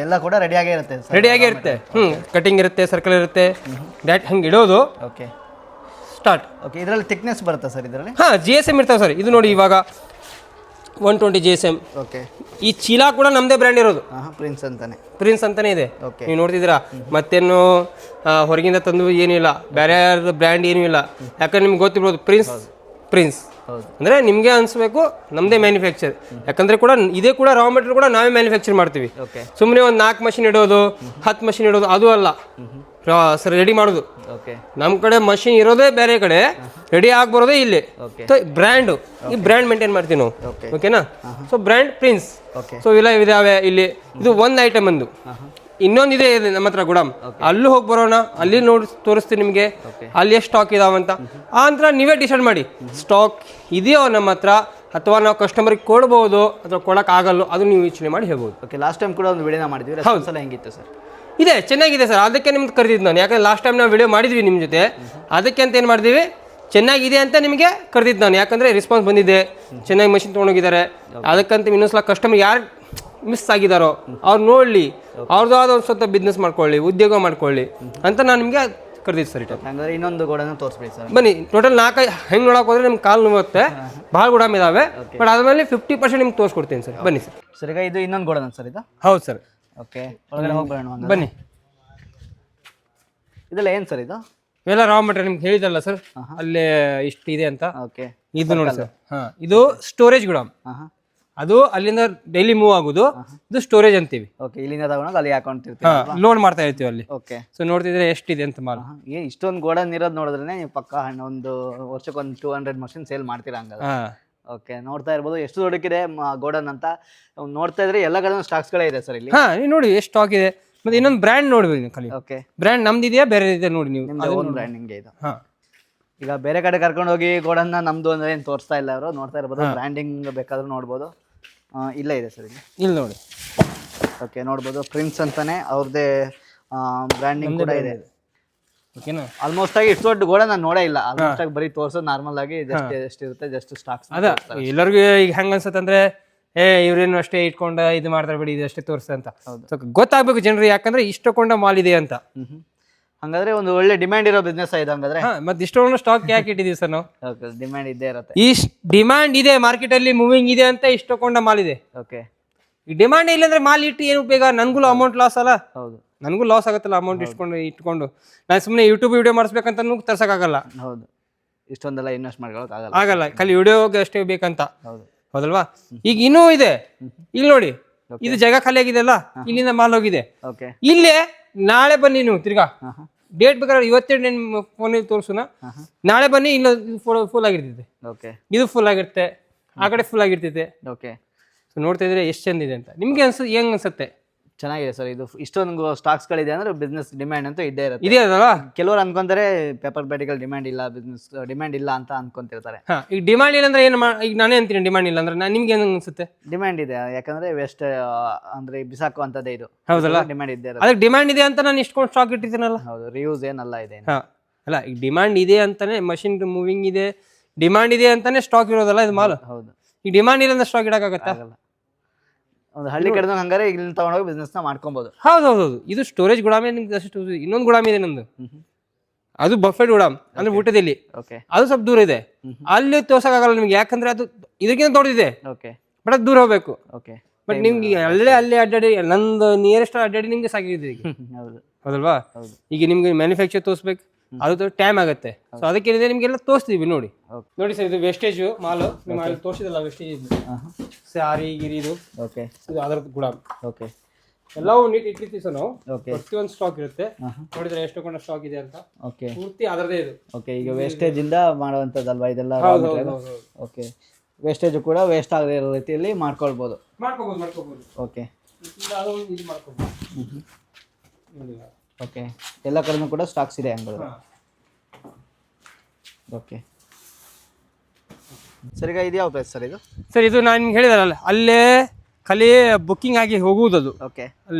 ಎಲ್ಲ ಕೂಡ ರೆಡಿಯಾಗೇ ಇರುತ್ತೆ? ರೆಡಿಯಾಗೇ ಇರುತ್ತೆ. ಕಟಿಂಗ್ ಇರುತ್ತೆ, ಸರ್ಕಲ್ ಇರುತ್ತೆ, ಡೈರೆಕ್ಟ್ ಹಂಗೆ ಇಡೋದು. Okay, start. ಓಕೆ, ಇದರಲ್ಲಿ ಥಿಕ್ನೆಸ್ ಬರುತ್ತಾ ಸರ್ ಇದರಲ್ಲಿ? ಹಾಂ, GSM ಇರ್ತಾವೆ ಸರ್. ಇದು ನೋಡಿ, ಇವಾಗ 120 GSM. ಓಕೆ, ಈ ಚೀಲ ಕೂಡ ನಮ್ಮದೇ ಬ್ರ್ಯಾಂಡ್ ಇರೋದು, ಪ್ರಿನ್ಸ್ ಅಂತಾನೆ ಇದೆ. ನೀವು ನೋಡ್ತಿದ್ದೀರಾ, ಮತ್ತೇನು ಹೊರಗಿಂದ ತಂದು ಏನಿಲ್ಲ, ಬೇರೆ ಬ್ರ್ಯಾಂಡ್ ಏನೂ ಇಲ್ಲ. ಯಾಕಂದ್ರೆ ನಿಮ್ಗೆ ಗೊತ್ತಿರ್ಬೋದು, ಪ್ರಿನ್ಸ್ ಅಂದರೆ ನಿಮಗೆ ಅನಿಸ್ಬೇಕು ನಮ್ಮದೇ ಮ್ಯಾನುಫ್ಯಾಕ್ಚರ್. ಯಾಕಂದರೆ ಕೂಡ ಇದೇ ಕೂಡ ರಾ ಮೆಟೀರಿಯಲ್ ಕೂಡ ನಾವೇ ಮ್ಯಾನುಫ್ಯಾಕ್ಚರ್ ಮಾಡ್ತೀವಿ. ಸುಮ್ಮನೆ ಒಂದು 4 ಮಷಿನ್ ಇಡೋದು, 10 ಮಷಿನ್ ಇಡೋದು ಅದು ಅಲ್ಲ. ಸರ್ ರೆಡಿ ಮಾಡೋದು. ಓಕೆ ನಮ್ಮ ಕಡೆ ಮಷಿನ್ ಇರೋದೇ ಬೇರೆ ಕಡೆ, ರೆಡಿ ಆಗಿ ಬರೋದೇ ಇಲ್ಲಿ. ಓಕೆ ಬ್ರ್ಯಾಂಡು, ಈ ಬ್ರ್ಯಾಂಡ್ ಮೇಂಟೈನ್ ಮಾಡ್ತೀವಿ ನಾವು. ಓಕೆ ಓಕೆನಾ? So brand prince. Okay so ಇಲ್ಲ ಇದಾವೆ ಇಲ್ಲಿ. ಇದು ಒಂದು ಐಟಮ್ ಒಂದು. ಇನ್ನೊಂದಿದೆ ಇದೆ ನಮ್ಮ ಹತ್ರ ಗುಡಾಮ್, ಅಲ್ಲೂ ಹೋಗಿ ಬರೋಣ, ಅಲ್ಲಿ ನೋಡಿ ತೋರಿಸ್ತೀನಿ ನಿಮಗೆ ಅಲ್ಲಿ ಎಷ್ಟು ಸ್ಟಾಕ್ ಇದಾವಂತ. ಆ ನಂತರ ನೀವೇ ಡಿಸೈಡ್ ಮಾಡಿ ಸ್ಟಾಕ್ ಇದೆಯೋ ನಮ್ಮ ಹತ್ರ, ಅಥವಾ ನಾವು ಕಸ್ಟಮರ್ಗೆ ಕೊಡ್ಬೋದು ಅಥವಾ ಕೊಡೋಕ್ಕಾಗಲ್ಲೋ, ಅದು ನೀವು ಯೋಚನೆ ಮಾಡಿ ಹೇಳ್ಬೋದು. ಓಕೆ ಲಾಸ್ಟ್ ಟೈಮ್ ಕೂಡ ಒಂದು ವಿಡಿಯೋನ ಮಾಡಿದ್ವಿ, ಸಲ ಹೆಂಗಿತ್ತು ಸರ್? ಇದೆ, ಚೆನ್ನಾಗಿದೆ ಸರ್. ಅದಕ್ಕೆ ನಿಮ್ಗೆ ಕರೆದಿದ್ದು ನಾನು, ಯಾಕಂದ್ರೆ ಲಾಸ್ಟ್ ಟೈಮ್ ನಾವು ವಿಡಿಯೋ ಮಾಡಿದ್ವಿ ನಿಮ್ಮ ಜೊತೆ, ಅದಕ್ಕೆ ಅಂತ ಏನು ಮಾಡಿದ್ವಿ, ಚೆನ್ನಾಗಿದೆ ಅಂತ ನಿಮಗೆ ಕರೆದಿದ್ದು ನಾನು. ಯಾಕಂದರೆ ರೆಸ್ಪಾನ್ಸ್ ಬಂದಿದೆ, ಚೆನ್ನಾಗಿ ಮಷಿನ್ ತೊಗೊಂಡೋಗಿದ್ದಾರೆ. ಅದಕ್ಕಂತ ಇನ್ನೊಂದ್ಸಲ ಕಸ್ಟಮರ್ ಯಾರು ಮಿಸ್ ಆಗಿದ್ದಾರೋ ಅವ್ರು ನೋಡಲಿ, ಅವ್ರದ್ದಾದ ಒಂದು ಸ್ವಲ್ಪ ಬಿಸ್ನೆಸ್ ಮಾಡ್ಕೊಳ್ಳಿ, ಉದ್ಯೋಗ ಮಾಡ್ಕೊಳ್ಳಿ ಅಂತ ನಾನು ನಿಮಗೆ ಕರೆದಿದ್ದು ಸರ್. ಹಂಗಾದ್ರೆ ಇನ್ನೊಂದು ಗೋಡನ್ನು ತೋರಿಸ್ಬಿಡಿ ಸರ್. ಬನ್ನಿ, ಟೋಟಲ್ 4 ಹೆಂಗೆ ನೋಡೋಕೆ ಹೋದ್ರೆ ನಿಮ್ಮ ಕಾಲು ನೋವುತ್ತೆ, ಭಾಳ ಗುಡಾಮ್ ಇದಾವೆ. ಬಟ್ ಅದ್ಮೇಲೆ 50% ನಿಮ್ಗೆ ತೋರಿಸ್ಕೊಡ್ತೀನಿ ಸರ್. ಬನ್ನಿ ಸರ್. ಸರ್ ಈಗ ಇದು ಇನ್ನೊಂದು ಗೋಡನ್ ಸರ್ ಇದು? ಹೌದು ಸರ್. ಓಕೆ ಒಳಗಡೆ ಹೋಗ್ಬೇಡ ಬನ್ನಿ. ಇದೆಲ್ಲ ಏನು ಸರ್ ಇದು? ಇವೆಲ್ಲ ರಾ ಮೆಟೀರಿಯಲ್ ನಿಮ್ಗೆ ಹೇಳಿದಲ್ಲ ಸರ್, ಅಲ್ಲೇ ಇಷ್ಟು ಇದೆ ಅಂತ. ಓಕೆ ಇದು ನೋಡಿ ಸರ್, ಹಾಂ, ಇದು ಸ್ಟೋರೇಜ್ ಗುಡಾಮ್. ಅದು ಅಲ್ಲಿಂದ ಡೈಲಿ ಮೂವ್ ಆಗೋದು, ಇದು ಸ್ಟೋರೇಜ್ ಅಂತೀವಿ. ಓಕೆ ಇಲ್ಲಿಂದ ತಗೊಂಡಾಗ ಅಲ್ಲಿ ಹಾಕೊಂಡಿರ್ತೀವಿ, ಲೋಡ್ ಮಾಡ್ತಾ ಇರ್ತೀವಿ ಅಲ್ಲಿ. ಓಕೆ ಸೊ ನೋಡ್ತಿದ್ರೆ ಎಷ್ಟಿದೆ ಅಂತ ಮಾಲ್. ಏನು ಇಷ್ಟೊಂದು ಗೋಡನ್ ಇರೋದು ನೋಡಿದ್ರೆ ನೀವು ಪಕ್ಕ ಒಂದು ವರ್ಷಕ್ಕೆ ಒಂದು 200 ಮಷಿನ್ ಸೇಲ್ ಮಾಡ್ತೀರಾ ಹಂಗಲ್ಲ? ಹಾಂ. ಓಕೆ ನೋಡ್ತಾ ಇರ್ಬೋದು ಎಷ್ಟು ದೊಡ್ಡಕ್ಕಿದೆ ಗೋಡನ್ ಅಂತ. ನೋಡ್ತಾ ಇದ್ರೆ ಎಲ್ಲ ಕಡೆ ಸ್ಟಾಕ್ಸ್ಗಳೇ ಇದೆ ಸರ್ ಇಲ್ಲಿ. ಹಾಂ, ನೀವು ನೋಡಿ ಎಷ್ಟು ಸ್ಟಾಕ್ ಇದೆ. ಮತ್ತೆ ಇನ್ನೊಂದು ಬ್ರ್ಯಾಂಡ್ ನೋಡ್ಬೇಕು ನೀವು ಖಾಲಿ. ಓಕೆ ಬ್ರ್ಯಾಂಡ್ ನಮ್ದಿದೆಯಾ ಬೇರೆ ಇದೆ ನೋಡಿ ನೀವು. ಓನ್ ಬ್ರ್ಯಾಂಡಿಂಗ್ ಇದು. ಹಾಂ, ಈಗ ಬೇರೆ ಕಡೆ ಕರ್ಕೊಂಡು ಹೋಗಿ ಗೋಡನ್ನ ನಮ್ದು ಅಂದ್ರೆ ಏನು ತೋರಿಸ್ತಾ ಇಲ್ಲ ಅವರು. ನೋಡ್ತಾ ಇರ್ಬೋದು, ಬ್ರ್ಯಾಂಡಿಂಗ್ ಬೇಕಾದ್ರೂ ನೋಡ್ಬೋದು. ಇಲ್ಲೇ ಇದೆ ಸರ್ ಇಲ್ಲಿ. ಇಲ್ಲಿ ನೋಡಿ. ಓಕೆ ನೋಡ್ಬೋದು, ಪ್ರಿನ್ಸ್ ಅಂತಾನೆ ಅವ್ರದ್ದೇ ಬ್ರ್ಯಾಂಡಿಂಗ್ ಕೂಡ ಇದೆ. ಓಕೆನಾ? ಆಲ್ಮೋಸ್ಟ್ ಆಗಿ ಇಷ್ಟು ದೊಡ್ಡ ಗೋಡ ನಾನು ನೋಡೇ ಇಲ್ಲ. ಆಲ್ಮೋಸ್ಟ್ ಆಗಿ ಬರೀ ತೋರಿಸೋದು ನಾರ್ಮಲ್ ಆಗಿ ಜಸ್ಟ್ ಎಷ್ಟಿರುತ್ತೆ, ಜಸ್ಟ್ ಸ್ಟಾಕ್ಸ್. ಅದ ಎಲ್ಲರಿಗೂ ಈಗ ಹೆಂಗ ಅನ್ಸತ್ತೆ ಅಂದ್ರೆ, ಇವ್ರೇನು ಅಷ್ಟೇ ಇಟ್ಕೊಂಡ ಇದು ಮಾಡ್ತಾರೆ ಬಿಡಿ, ಇದು ಅಷ್ಟೇ ತೋರಿಸ ಅಂತ. ಸೊ ಗೊತ್ತಾಗ್ಬೇಕು ಜನರು, ಯಾಕಂದ್ರೆ ಇಷ್ಟಕೊಂಡ ಮಾಲ್ ಇದೆ ಅಂತ. ಹಂಗಾದ್ರೆ ಒಂದು ಒಳ್ಳೆ ಡಿಮ್ಯಾಂಡ್ ಇರೋ ಬಿಸ್ನೆಸ್ ಇದೆ ಹಂಗಾದ್ರೆ. ಮತ್ತೆ ಇಷ್ಟೊಂದು ಸ್ಟಾಕ್ ಯಾಕೆ ಇಟ್ಟಿದೀವಿ ಸರ್ ನಾವು? ಡಿಮ್ಯಾಂಡ್ ಇದ್ದೇ ಇರುತ್ತೆ. ಈ ಡಿಮ್ಯಾಂಡ್ ಇದೆ, ಮಾರ್ಕೆಟ್ ಅಲ್ಲಿ ಮೂವಿಂಗ್ ಇದೆ ಅಂತ ಇಷ್ಟಕೊಂಡ ಮಾಲ್ ಇದೆ. ಓಕೆ ಈ ಡಿಮ್ಯಾಂಡ್ ಇಲ್ಲ ಅಂದ್ರೆ ಮಾಲ್ ಇಟ್ಟು ಏನು ಉಪಯೋಗ? ನನ್ಗೂ ಅಮೌಂಟ್ ಲಾಸ್ ಅಲ್ಲ? ಹೌದು, ನನಗೂ ಲಾಸ್ ಆಗುತ್ತಲ್ಲ ಅಮೌಂಟ್ ಇಟ್ಕೊಂಡು. ನಾನು ಸುಮ್ಮನೆ ಯೂಟ್ಯೂಬ್ ವಿಡಿಯೋ ಮಾಡಿಸ್ಬೇಕಂತ ತರ್ಸಕ್ಕಾಗಲ್ಲ. ಹೌದು, ಇಷ್ಟೊಂದೆಲ್ಲ ಇನ್ವೆಸ್ಟ್ ಮಾಡ್ಕೊಳಕ್ ಆಗಲ್ಲ, ಖಾಲಿ ವಿಡಿಯೋಗೆ ಅಷ್ಟೇ ಬೇಕಂತ. ಹೌದು ಹೌದಲ್ವಾ? ಈಗ ಇನ್ನೂ ಇದೆ, ಇಲ್ಲಿ ನೋಡಿ, ಇದು ಜಾಗ ಖಾಲಿ ಆಗಿದೆ ಅಲ್ಲ, ಇಲ್ಲಿಂದ ಮಾಲ್ ಹೋಗಿದೆ. ಓಕೆ ಇಲ್ಲೇ ನಾಳೆ ಬನ್ನಿ ನೀವು ತಿರ್ಗಾ, ಡೇಟ್ ಬೇಕಾದ್ರೆ ಇವತ್ತೇ ನಾನು ಫೋನಲ್ಲಿ ತೋರಿಸೋಣ. ನಾಳೆ ಬನ್ನಿ, ಇಲ್ಲ ಫುಲ್ ಆಗಿರ್ತೈತೆ. ಓಕೆ ಇದು ಫುಲ್ ಆಗಿರುತ್ತೆ, ಆ ಕಡೆ ಫುಲ್ ಆಗಿರ್ತೈತೆ. ಓಕೆ ಸೊ ನೋಡ್ತಾ ಇದ್ರೆ ಎಷ್ಟು ಚಂದ ಇದೆ ಅಂತ ನಿಮ್ಗೆ ಹೆಂಗ್ ಅನ್ಸುತ್ತೆ? ಚೆನ್ನಾಗಿದೆ ಸರ್. ಇದು ಇಷ್ಟೊಂದು ಸ್ಟಾಕ್ಸ್ಗಳಿದೆ ಅಂದ್ರೆ ಬಿಸ್ನೆಸ್ ಡಿಮ್ಯಾಂಡ್ ಅಂತೂ ಇದ್ದೇ ಇರುತ್ತೆ. ಇದೆ ಅದಲ್ಲ? ಕೆಲವರು ಅನ್ಕೊಂತಾರೆ ಪೇಪರ್ ಬ್ಯಾಟಿಕಲ್ ಡಿಮ್ಯಾಂಡ್ ಇಲ್ಲ, ಬಿಸ್ನೆಸ್ ಡಿಮ್ಯಾಂಡ್ ಇಲ್ಲ ಅಂತ ಅನ್ಕೊಂತಿರ್ತಾರೆ. ಈಗ ಡಿಮ್ಯಾಂಡ್ ಇಲ್ಲ ಅಂದ್ರೆ ಏನು ಈಗ ನಾನೇ ಅಂತೀನಿ ಡಿಮ್ಯಾಂಡ್ ಇಲ್ಲ ಅಂದ್ರೆ ನಿಮ್ಗೆ ಏನು ಅನ್ಸುತ್ತೆ? ಡಿಮ್ಯಾಂಡ್ ಇದೆ, ಯಾಕಂದ್ರೆ ವೇಸ್ಟ್ ಅಂದ್ರೆ ಬಿಸಾಕುವಂತದ್ದೇ ಇದು. ಹೌದಲ್ಲ? ಡಿಮ್ಯಾಂಡ್ ಇದ್ದೇ ಇರುತ್ತೆ. ಅದಕ್ಕೆ ಡಿಮ್ಯಾಂಡ್ ಇದೆ ಅಂತ ನಾನು ಇಷ್ಟೊಂದು ಸ್ಟಾಕ್ ಇಟ್ಟಿದ್ದೀನಲ್ಲ. ಹೌದು, ರಿಯೂಸ್ ಏನಲ್ಲ ಇದೆ. ಅಲ್ಲ, ಈಗ ಡಿಮ್ಯಾಂಡ್ ಇದೆ ಅಂತಾನೆ ಮಷಿನ್ ಮೂವಿಂಗ್ ಇದೆ, ಡಿಮ್ಯಾಂಡ್ ಇದೆ ಅಂತಾನೆ ಸ್ಟಾಕ್ ಇರೋದಲ್ಲ ಇದು ಮಾಲ್. ಹೌದು, ಈಗ ಡಿಮ್ಯಾಂಡ್ ಇಲ್ಲ ಅಂದ್ರೆ ಸ್ಟಾಕ್ ಇಡಕ್ಕಾಗತ್ತಾ? ಒಂದು ಹಳ್ಳಿ ಕಡೆ ಹಂಗಾರೆ ಇಲ್ಲಿ ತಗೊಂಡೋಗಿ ಬಿಸ್ನೆಸ್ ನ ಮಾಡ್ಕೊಬಹುದು. ಹೌದು, ಇದು ಸ್ಟೋರೇಜ್ ಗುಡಾಮಿ. ಅಷ್ಟು ಇನ್ನೊಂದು ಗುಡಾಮಿ ಇದೆ ನಮ್ದು, ಅದು ಬಫೆಟ್ ಗುಡಾಮ್ ಅಂದ್ರೆ ಊಟದಲ್ಲಿ. ಓಕೆ ಅದು ಸ್ವಲ್ಪ ದೂರ ಇದೆ, ಅಲ್ಲಿ ತೋರ್ಸಕ್ಕಾಗಲ್ಲ ನಿಮ್ಗೆ, ಯಾಕಂದ್ರೆ ಅದು ಇದಕ್ಕಿಂತ ದೊಡ್ಡದಿದೆ. ಓಕೆ ಬಟ್ ಅದು ದೂರ ಹೋಗ್ಬೇಕು. ಓಕೆ ಬಟ್ ನಿಮ್ಗೆ ಅಲ್ಲೇ ಅಡ್ಡಾಡಿ, ನಂದು ನಿಯರೆಸ್ಟ್ ಅಡ್ಡಾಡಿ ನಿಮ್ಗೆ ಸಾಕಿದೆ ಈಗ. ಹೌದು ಹೌದಲ್ವಾ? ಈಗ ನಿಮ್ಗೆ ಮ್ಯಾನುಫ್ಯಾಕ್ಚರ್ ತೋರಿಸ್ಬೇಕು, ಅದು ಟೈಮ್ ಆಗುತ್ತೆ. ಸೊ ಅದಕ್ಕೇನಿದೆ ನಿಮ್ಗೆಲ್ಲ ತೋರಿಸ್ತೀವಿ ನೋಡಿ. ನೋಡಿ ಸರ್, ಇದು ವೆಸ್ಟೇಜ್ ಮಾಲು ನಿಮ್ಮ ಅಲ್ಲಿ ತೋರಿಸಿದಲ್ಲ, ವೆಸ್ಟೇಜ್ ಸಾರಿ ಗಿರಿ ಇದು. ಓಕೆ ಇದು ಅದರ ಗುಡಾಮ್. ಓಕೆ ಎಲ್ಲವೂ ನೀಟ್ ಇಟ್ಟಿರ್ತೀವಿ ಸರ್ ನಾವು. ಓಕೆ ಪ್ರತಿಯೊಂದು ಸ್ಟಾಕ್ ಇರುತ್ತೆ, ನೋಡಿದ್ರೆ ಎಷ್ಟು ಕೊಂಡ ಸ್ಟಾಕ್ ಇದೆ ಅಂತ. ಓಕೆ ಪೂರ್ತಿ ಅದರದೇ ಇದು. ಓಕೆ ಈಗ ವೇಸ್ಟೇಜ್ ಇಂದ ಮಾಡುವಂಥದ್ದಲ್ವಾ ಇದೆಲ್ಲ? ಹೌದು. ಓಕೆ ವೇಸ್ಟೇಜ್ ಕೂಡ ವೇಸ್ಟ್ ಆಗದೇ ಇರೋ ರೀತಿಯಲ್ಲಿ ಮಾಡ್ಕೊಳ್ಬೋದು. ಮಾಡ್ಕೋಬಹುದು. ಓಕೆ ಇದು ಮಾಡ್ಕೋಬಹುದು. ಓಕೆ ಎಲ್ಲ ಕಡೆನೂ ಕೂಡ ಸ್ಟಾಕ್ಸ್ ಇದೆ ಹಂಗಾದ್ರೆ. ಓಕೆ ಸರ್, ಈಗ ಇದು ಯಾವ ಪ್ರೈಸ್ ಸರ್ ಇದು? ಸರ್ ಇದು ನಾನು ನಿಮ್ಗೆ ಹೇಳಿದಾರಲ್ಲ, ಅಲ್ಲೇ ಖಾಲಿ ಬುಕ್ಕಿಂಗ್ ಆಗಿ ಹೋಗುವುದು. ಅದು ಓಕೆ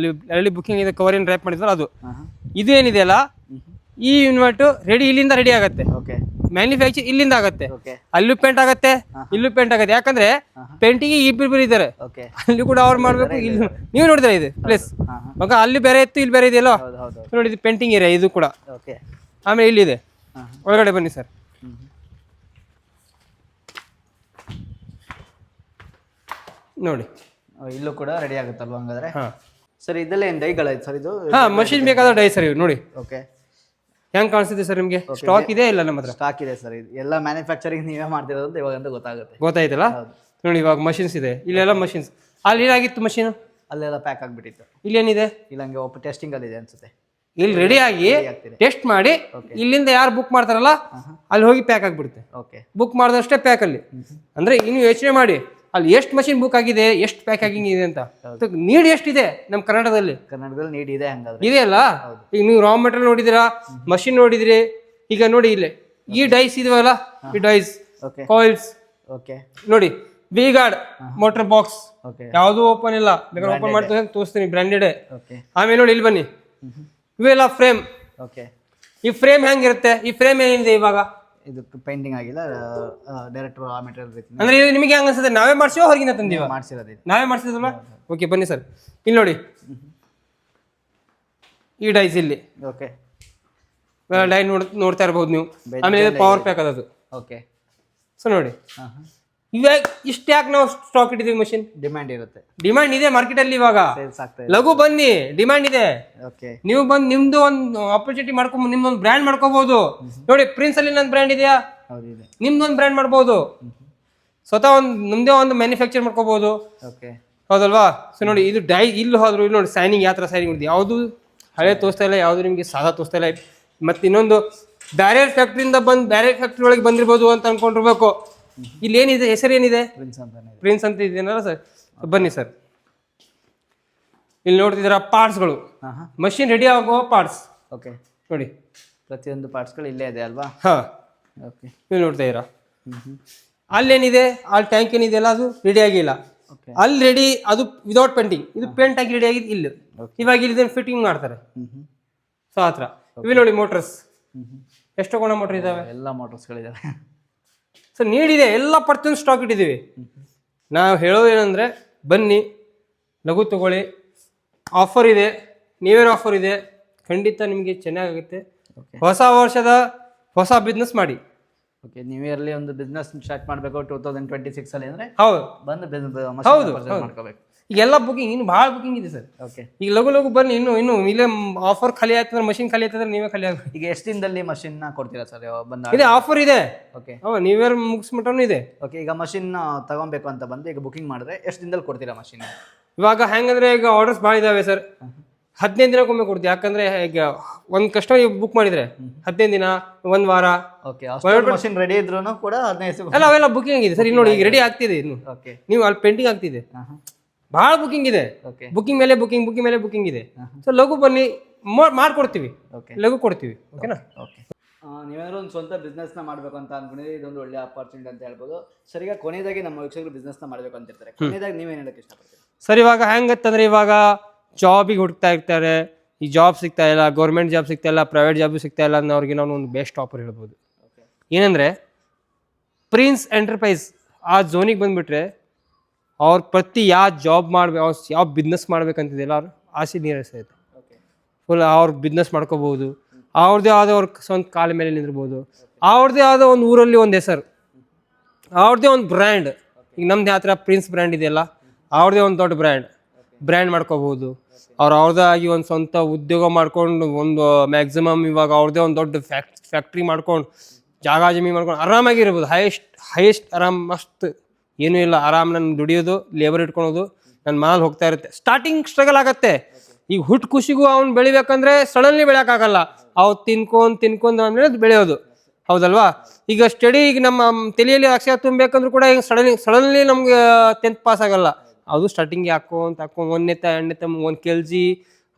ಅಲ್ಲಿ ಬುಕ್ಕಿಂಗ್ ಇದೆ, ಕವರ್ ಏನು ರ್ಯಾಪ್ ಮಾಡಿದ್ರೆ ಅದು. ಇದು ಏನಿದೆಯಲ್ಲ, ಈ ಯೂನಿಟ್ ಇಲ್ಲಿಂದ ರೆಡಿ ಆಗುತ್ತೆ. ಓಕೆ ಮ್ಯಾನುಫ್ಯಾಕ್ಚರ್ ಇಲ್ಲಿಂದ ಆಗುತ್ತೆ, ಓಕೆ ಅಲ್ಲೂ ಪೇಂಟ್ ಆಗುತ್ತೆ, ಇಲ್ಲೂ ಪೇಂಟ್ ಆಗುತ್ತೆ. ಯಾಕಂದ್ರೆ ಪೇಂಟಿಂಗ್ ಇಬ್ಬರು ಇದ್ದಾರೆ, ಓಕೆ ಅಲ್ಲಿ ಕೂಡ ಅವ್ರು ಮಾಡ್ಬೇಕು. ಇಲ್ಲಿ ನೀವು ನೋಡಿದ್ರೆ ಇದು ಪ್ಲೇಸ್ ಮಗ ಅಲ್ಲಿ ಬೇರೆ ಇತ್ತು, ಇಲ್ಲಿ ಬೇರೆ ಇದೆಯಲ್ಲ. ಹೌದು ಹೌದು ನೋಡಿ, ಇದು ಪೇಂಟಿಂಗ್ ಏರಿಯಾ ಇದು ಕೂಡ. ಓಕೆ ಆಮೇಲೆ ಇಲ್ಲಿದೆ, ಒಳಗಡೆ ಬನ್ನಿ ಸರ್. ನೋಡಿ, ಇಲ್ಲೂ ಕೂಡ ರೆಡಿ ಆಗುತ್ತಲ್ವ ಹಂಗಾದ್ರೆ? ಹಾಂ ಸರ್ ಇದೆಲ್ಲ ಏನು ಡೈಗಳೈತೆ ಸರ್ ಇದು? ಹಾಂ, ಮಷಿನ್ ಬೇಕಾದ ಡೈ ಸರ್ ಇವು ನೋಡಿ. ಓಕೆ ಹೆಂಗ್ ಕಾಣಿಸ್ತಿದೆ ಸರ್ ನಿಮಗೆ? ಸ್ಟಾಕ್ ಇದೆ ಇಲ್ಲ ನಮ್ಮ ಹತ್ರ? ಸ್ಟಾಕ್ ಇದೆ ಸರ್. ಇದು ಎಲ್ಲ ಮ್ಯಾನುಫ್ಯಾಕ್ಚರಿಂಗ್ ನೀವೇ ಮಾಡ್ತಿರೋದು ಅಂತ ಇವಾಗ ಅಂತ ಗೊತ್ತಾಗುತ್ತೆ. ಗೊತ್ತಾಯ್ತಲ್ಲ? ನೋಡಿ, ಇವಾಗ ಮಷಿನ್ಸ್ ಇದೆ, ಇಲ್ಲೆಲ್ಲ ಮಷಿನ್ಸ್. ಅಲ್ಲಿ ಏನಾಗಿತ್ತು ಮಷೀನ್? ಅಲ್ಲೆಲ್ಲ ಪ್ಯಾಕ್ ಆಗಿಬಿಟ್ಟಿತ್ತು. ಇಲ್ಲೇನಿದೆ? ಇಲ್ಲ ಹಂಗೆ ಟೆಸ್ಟಿಂಗ್ ಅಲ್ಲಿ ಇದೆ ಅನ್ಸುತ್ತೆ. ಇಲ್ಲಿ ರೆಡಿ ಆಗಿ ಆಗ್ತಿದೆ. ಟೆಸ್ಟ್ ಮಾಡಿ ಇಲ್ಲಿಂದ ಯಾರು ಬುಕ್ ಮಾಡ್ತಾರಲ್ಲ ಅಲ್ಲಿ ಹೋಗಿ ಪ್ಯಾಕ್ ಆಗಿಬಿಡುತ್ತೆ. ಓಕೆ ಬುಕ್ ಮಾಡಿದಷ್ಟೇ ಪ್ಯಾಕ್ ಅಲ್ಲಿ. ಅಂದ್ರೆ ಇನ್ನು ಯೋಚನೆ ಮಾಡಿ ಅಲ್ಲಿ ಎಷ್ಟು ಮಷಿನ್ ಬುಕ್ ಆಗಿದೆ, ಎಷ್ಟು ಪ್ಯಾಕಿಂಗ್ ಇದೆ ಅಂತ, ನೀಡ್ ಎಷ್ಟಿದೆ ನಮ್ಮ ಕರ್ನಾಟಕದಲ್ಲಿ ನೀಡ್ ಇದೆ ಹಂಗಾದ್ರೆ. ಇದೆಯಲ್ಲ. ಈಗ ನೀವು ರಾ ಮೆಟೀರಿಯಲ್ ನೋಡಿದಿರಾ, ಮಷಿನ್ ನೋಡಿದ್ರಿ. ಈಗ ನೋಡಿ ಇಲ್ಲಿ ಈ ಡೈಸ್ ಇದೆಯಲ್ಲ, ಈ ಡೈಸ್ ಓಕೆ ಕಾಯಿಲ್ಸ್ ಓಕೆ ನೋಡಿ, V guard motor box okay ಯಾವುದು ಓಪನ್ ಇಲ್ಲ, ಬೇಕಾದ್ರೆ ಓಪನ್ ಮಾಡ್ತೀನಿ ತೋರಿಸ್ತೀನಿ, ಬ್ರಾಂಡೆಡ್. ಓಕೆ ಆಮೇಲೆ ನೋಡಿ ಇಲ್ಲಿ ಬನ್ನಿ, ಇವೆಲ್ಲ ಫ್ರೇಮ್. ಓಕೆ ಈ ಫ್ರೇಮ್ ಹೆಂಗಿರುತ್ತೆ, ಈ ಫ್ರೇಮ್ ಏನಿದೆ ಇವಾಗ ಇದು ಪೇಂಟಿಂಗ್ ಆಗಿಲ್ಲ, ಡೈರೆಕ್ಟ್ ರಾ ಮೆಟೀರಿಯಲ್ ರೀತಿ ಅಂದ್ರೆ ಇದು ನಿಮಗೆ ಹೆಂಗ ಅನ್ಸುತ್ತೆ, ನಾವೇ ಮಾಡ್ಸಿವೋ ಹೊರಗಿಂದ ತಂದೀವ? ಮಾಡಿಸಿರೋದು ಇದು. ನಾವೇ ಮಾಡ್ಸಿದ್ವಲ್ಲ. ಓಕೆ ಬನ್ನಿ ಸರ್, ಇಲ್ಲಿ ನೋಡಿ ಈ ಡೈಸ್ ಇಲ್ಲಿ ಓಕೆ ಡೈ ನೋಡ್ತಾ ಇರ್ಬೋದು ನೀವು. ಆಮೇಲೆ ಪವರ್ ಪ್ಯಾಕ್ ಅದದು. ಓಕೆ ಸೊ ನೋಡಿ ಇವಾಗ ಇಷ್ಟು ಯಾಕೆ ನಾವು ಸ್ಟಾಕ್ ಇಟ್ಟಿದ್ದೀವಿ ಮಷಿನ್? ಡಿಮ್ಯಾಂಡ್ ಇರುತ್ತೆ, ಡಿಮ್ಯಾಂಡ್ ಇದೆ ಮಾರ್ಕೆಟ್ ಅಲ್ಲಿ ಇವಾಗ. ಸೇಲ್ಸ್ ಆಗ್ತಾ ಇದೆ. ಲಘು ಬನ್ನಿ, ಡಿಮ್ಯಾಂಡ್ ಇದೆ. ಓಕೆ ನೀವು ಬಂದು ನಿಮ್ದು ಒಂದು ಆಪರ್ಚುನಿಟಿ ಮಾಡ್ಕೊಂಡು ನಿಮ್ದೊಂದು ಬ್ರ್ಯಾಂಡ್ ಮಾಡ್ಕೋಬಹುದು. ನೋಡಿ ಪ್ರಿನ್ಸ್ ಅಲ್ಲಿ ನನ್ನ ಬ್ರ್ಯಾಂಡ್ ಇದೆಯಾ, ಹೌದಿದೆ. ನಿಮ್ದೊಂದು ಬ್ರ್ಯಾಂಡ್ ಮಾಡ್ಬೋದು. ಸ್ವತಃ ಒಂದು ನಿಮ್ದೇ ಒಂದು ಮ್ಯಾನುಫ್ಯಾಕ್ಚರ್ ಮಾಡ್ಕೋಬಹುದು. ಓಕೆ ಹೌದಲ್ವಾ? ಸೊ ನೋಡಿ ಇದು ಡೈ ಇಲ್ಲಿ ಹೋದ್ರು, ಇಲ್ಲಿ ನೋಡಿ ಸೈನಿಂಗ್ ಯಾವ ಥರ ಸೈನಿಂಗ್ ಇದೆ, ಯಾವುದು ಹಳೆ ತೋರಿಸ್ತಾ ಇಲ್ಲ, ಯಾವುದು ನಿಮಗೆ ಸಾದಾ ತೋರಿಸ್ತಾ ಇಲ್ಲ. ಮತ್ತು ಇನ್ನೊಂದು ಬೇರೆ ಫ್ಯಾಕ್ಟ್ರಿಯಿಂದ ಬಂದು ಬೇರೆ ಫ್ಯಾಕ್ಟ್ರಿ ಒಳಗೆ ಬಂದಿರ್ಬೋದು ಅಂತ ಅನ್ಕೊಂಡಿರ್ಬೇಕು. ಇಲ್ಲಿ ಏನಿದೆ, ಹೆಸರು ಏನಿದೆ? ಪ್ರಿನ್ಸ್ ಅಂತಾನೆ. ಪ್ರಿನ್ಸ್ ಅಂತ ಇದೆಯಲ್ಲ ಸರ್. ಬನ್ನಿ ಸರ್, ಇಲ್ಲಿ ನೋಡ್ತಿದ್ದೀರಾ ಪಾರ್ಟ್ಸ್ಗಳು, ಮಷಿನ್ ರೆಡಿ ಆಗೋ ಪಾರ್ಟ್ಸ್. ಓಕೆ ನೋಡಿ ಪ್ರತಿಯೊಂದು ಪಾರ್ಟ್ಸ್ಗಳು ಇಲ್ಲೇ ಇದೆ ಅಲ್ವಾ? ಹಾಂ ಓಕೆ ನೀವು ನೋಡ್ತಾ ಇದ್ದೀರಾ. ಅಲ್ಲೇನಿದೆ, ಅಲ್ಲಿ ಟ್ಯಾಂಕ್ ಏನಿದೆಯಲ್ಲ ಅದು ರೆಡಿ ಆಗಿಲ್ಲ. ಓಕೆ ಅಲ್ಲಿ ರೆಡಿ, ಅದು ವಿದೌಟ್ ಪೇಂಟಿಂಗ್, ಇದು ಪೇಂಟ್ ಆಗಿ ರೆಡಿ ಆಗಿದೆ ಇಲ್ಲಿ. ಇವಾಗ ಇಲ್ಲಿ ಫಿಟ್ಟಿಂಗ್ ಮಾಡ್ತಾರೆ. ಸೊ ಆ ಥರ ಇವೆ ನೋಡಿ ಮೋಟರ್ಸ್, ಎಷ್ಟು ಕೋಣ ಮೋಟರ್ ಇದಾವೆ, ಎಲ್ಲ ಮೋಟರ್ಸ್ಗಳಿದ್ದಾವೆ. ಸೊ ನೀಡಿದೆ, ಎಲ್ಲ ಪ್ರತಿಯೊಂದು ಸ್ಟಾಕ್ ಇಟ್ಟಿದ್ದೀವಿ. ನಾವು ಹೇಳೋದು ಏನಂದರೆ ಬನ್ನಿ, ಲಘು ತಗೊಳ್ಳಿ, ಆಫರ್ ಇದೆ. ನೀವೇನು ಆಫರ್ ಇದೆ, ಖಂಡಿತ ನಿಮಗೆ ಚೆನ್ನಾಗುತ್ತೆ. ಹೊಸ ವರ್ಷದ ಹೊಸ ಬಿಸ್ನೆಸ್ ಮಾಡಿ. ಓಕೆ ನ್ಯೂ ಇಯರ್ಲಿ ಒಂದು ಬಿಸ್ನೆಸ್ ಸ್ಟಾರ್ಟ್ ಮಾಡಬೇಕು 2026 ಅಲ್ಲಿ ಅಂದರೆ ಹೌದು ಬಂದು ಹೌದು ಮಾಡ್ಕೋಬೇಕು. ಈಗೆಲ್ಲ ಬುಕಿಂಗ್, ಇನ್ನು ಭಾಳ ಬುಕಿಂಗ್ ಇದೆ ಸರ್. ಓಕೆ ಈಗ ಲಘು ಲಘು ಬನ್ನಿ, ಇನ್ನು ಇಲ್ಲೇ ಆಫರ್ ಖಾಲಿ ಆಯ್ತಂದ್ರೆ, ಮಷಿನ್ ಖಾಲಿ ಆಯ್ತಂದ್ರೆ ನೀವೇ ಖಾಲಿ ಆಗ. ಈಗ ಎಷ್ಟು ದಿನದಲ್ಲಿ ಮಷಿನ್ನ ಕೊಡ್ತೀರಾ ಸರ್ ಬಂದ? ಇದೆ ಆಫರ್ ಇದೆ. ಓಕೆ ನ್ಯೂ ಇಯರ್ ಮುಗಿಸ್ಬಿಟ್ಟನು ಇದೆ. ಓಕೆ ಈಗ ಮಷಿನ್ ತಗೊಬೇಕು ಅಂತ ಬಂದು ಈಗ ಬುಕಿಂಗ್ ಮಾಡಿದ್ರೆ ಎಷ್ಟು ದಿನದಲ್ಲಿ ಕೊಡ್ತೀರಾ ಮಷಿನ್? ಇವಾಗ ಹೆಂಗಂದ್ರೆ ಈಗ ಆರ್ಡರ್ಸ್ ಭಾಳ ಇದಾವೆ ಸರ್. 15 ದಿನಕ್ಕೊಮ್ಮೆ ಕೊಡ್ತೀವಿ. ಯಾಕಂದ್ರೆ ಈಗ ಒಂದು ಕಸ್ಟಮರ್ ಬುಕ್ ಮಾಡಿದ್ರೆ 15 ದಿನ, ಒಂದು ವಾರ. ಓಕೆ ಮಷಿನ್ ರೆಡಿ ಇದ್ರೂ ಕೂಡ 15 ಅಲ್ಲ ಅವೆಲ್ಲ ಬುಕಿಂಗ್ ಆಗಿದೆ ಸರ್. ಇಲ್ಲಿ ನೋಡಿ ಈಗ ರೆಡಿ ಆಗ್ತಿದೆ, ಇನ್ನು ಓಕೆ ನೀವು ಅಲ್ಲಿ ಪೇಂಟಿಂಗ್ ಆಗ್ತಿದೆ, ಭಾಳ ಬುಕಿಂಗ್ ಇದೆ. ಓಕೆ ಬುಕಿಂಗ್ ಮೇಲೆ ಬುಕಿಂಗ್, ಬುಕಿಂಗ್ ಮೇಲೆ ಬುಕಿಂಗ್ ಇದೆ. ಸೊ ಲಘು ಬನ್ನಿ, ಮಾಡ್ಕೊಡ್ತೀವಿ, ಓಕೆ ಲಘು ಕೊಡ್ತೀವಿ. ಓಕೆನಾ? ಓಕೆ ನೀವೇನಾದ್ರು ಒಂದು ಸ್ವಂತ ಬಿಸ್ನೆಸ್ನ ಮಾಡಬೇಕು ಅಂತ ಅನ್ಕೊಂಡಿದ್ರೆ ಇದೊಂದು ಒಳ್ಳೆ ಆಪರ್ಚುನಿಟಿ ಅಂತ ಹೇಳ್ಬೋದು ಸರ್. ಈಗ ಕೊನೆಯದಾಗಿ ನಮ್ಮ ವೀಕ್ಷಕರು ಬಿಸ್ನೆಸ್ನ ಮಾಡಬೇಕು ಅಂತಿರ್ತಾರೆ, ಕೊನೆಯದಾಗಿ ನೀವೇನು ಹೇಳಕ್ಕೆ ಇಷ್ಟಪಡ್ತೀರಿ ಸರ್? ಇವಾಗ ಹೆಂಗತ್ತಂದ್ರೆ ಇವಾಗ ಜಾಬಿಗೆ ಹುಡುಕ್ತಾ ಇರ್ತಾರೆ, ಈ ಜಾಬ್ ಸಿಗ್ತಾ ಇಲ್ಲ, ಗೌರ್ಮೆಂಟ್ ಜಾಬ್ ಸಿಗ್ತಾ ಇಲ್ಲ, ಪ್ರೈವೇಟ್ ಜಾಬು ಸಿಗ್ತಾ ಇಲ್ಲ ಅನ್ನೋರಿಗೆ ನಾವು ಒಂದು ಬೆಸ್ಟ್ ಆಫರ್ ಹೇಳ್ಬೋದು. ಏನಂದರೆ ಪ್ರಿನ್ಸ್ ಎಂಟರ್ಪ್ರೈಸ್ ಆ ಝೋನಿಗೆ ಬಂದುಬಿಟ್ರೆ ಅವ್ರು ಪ್ರತಿ ಯಾವ ಜಾಬ್ ಮಾಡ್ಬೇಕು, ಯಾವ ಬಿಸ್ನೆಸ್ ಮಾಡ್ಬೇಕಂತಿದೆಯಲ್ಲ ಅವ್ರು ಆಸೆ ನೀರೈಸ್ತೈತೆ. ಫುಲ್ ಅವ್ರು ಬಿಸ್ನೆಸ್ ಮಾಡ್ಕೋಬೋದು, ಅವ್ರದ್ದೇ ಆದ ಅವ್ರ ಸ್ವಂತ ಕಾಲ ಮೇಲೆ ನಿಂದಿರ್ಬೋದು, ಅವ್ರದ್ದೇ ಆದ ಒಂದು ಊರಲ್ಲಿ ಒಂದು ಹೆಸರು, ಅವ್ರದ್ದೇ ಒಂದು ಬ್ರ್ಯಾಂಡ್. ಈಗ ನಮ್ದು ಯಾವ ಥರ ಪ್ರಿನ್ಸ್ ಬ್ರ್ಯಾಂಡ್ ಇದೆಯಲ್ಲ, ಅವ್ರದ್ದೇ ಒಂದು ದೊಡ್ಡ ಬ್ರ್ಯಾಂಡ್ ಮಾಡ್ಕೋಬೋದು. ಅವ್ರದ್ದಾಗಿ ಒಂದು ಸ್ವಂತ ಉದ್ಯೋಗ ಮಾಡ್ಕೊಂಡು, ಒಂದು ಮ್ಯಾಕ್ಸಿಮಮ್ ಇವಾಗ ಅವ್ರದ್ದೇ ಒಂದು ದೊಡ್ಡ ಫ್ಯಾಕ್ಟ್ರಿ ಮಾಡ್ಕೊಂಡು, ಜಾಗ ಜಮೀನು ಮಾಡ್ಕೊಂಡು ಆರಾಮಾಗಿರ್ಬೋದು. ಹೈಯೆಸ್ಟ್ ಆರಾಮ್, ಮಸ್ತ್ ಏನೂ ಇಲ್ಲ, ಆರಾಮ್ ನಾನು ದುಡಿಯೋದು, ಲೇಬರ್ ಇಟ್ಕೊಳೋದು, ನನ್ನ ಮಾಲ್ ಹೋಗ್ತಾ ಇರುತ್ತೆ. ಸ್ಟಾರ್ಟಿಂಗ್ ಸ್ಟ್ರಗಲ್ ಆಗುತ್ತೆ. ಈಗ ಹುಟ್ಟು ಖುಷಿಗೂ ಅವ್ನು ಬೆಳಿಬೇಕಂದ್ರೆ ಸಡನ್ಲಿ ಬೆಳೆಯೋಕ್ಕಾಗಲ್ಲ. ಅವು ತಿನ್ಕೊಂಡು ಆಮೇಲೆ ಬೆಳೆಯೋದು, ಹೌದಲ್ವಾ? ಈಗ ಸ್ಟಡಿ, ಈಗ ನಮ್ಮ ತಲೆಯಲ್ಲಿ ಅಕ್ಷರ ತುಂಬಬೇಕಂದ್ರೂ ಕೂಡ ಈಗ ಸಡನ್ಲಿ ನಮ್ಗೆ 10th ಪಾಸ್ ಆಗಲ್ಲ. ಅದು ಸ್ಟಾರ್ಟಿಂಗ್ಗೆ ಹಾಕ್ಕೊಂಡು 1ನೇ 2ನೇ 1 kg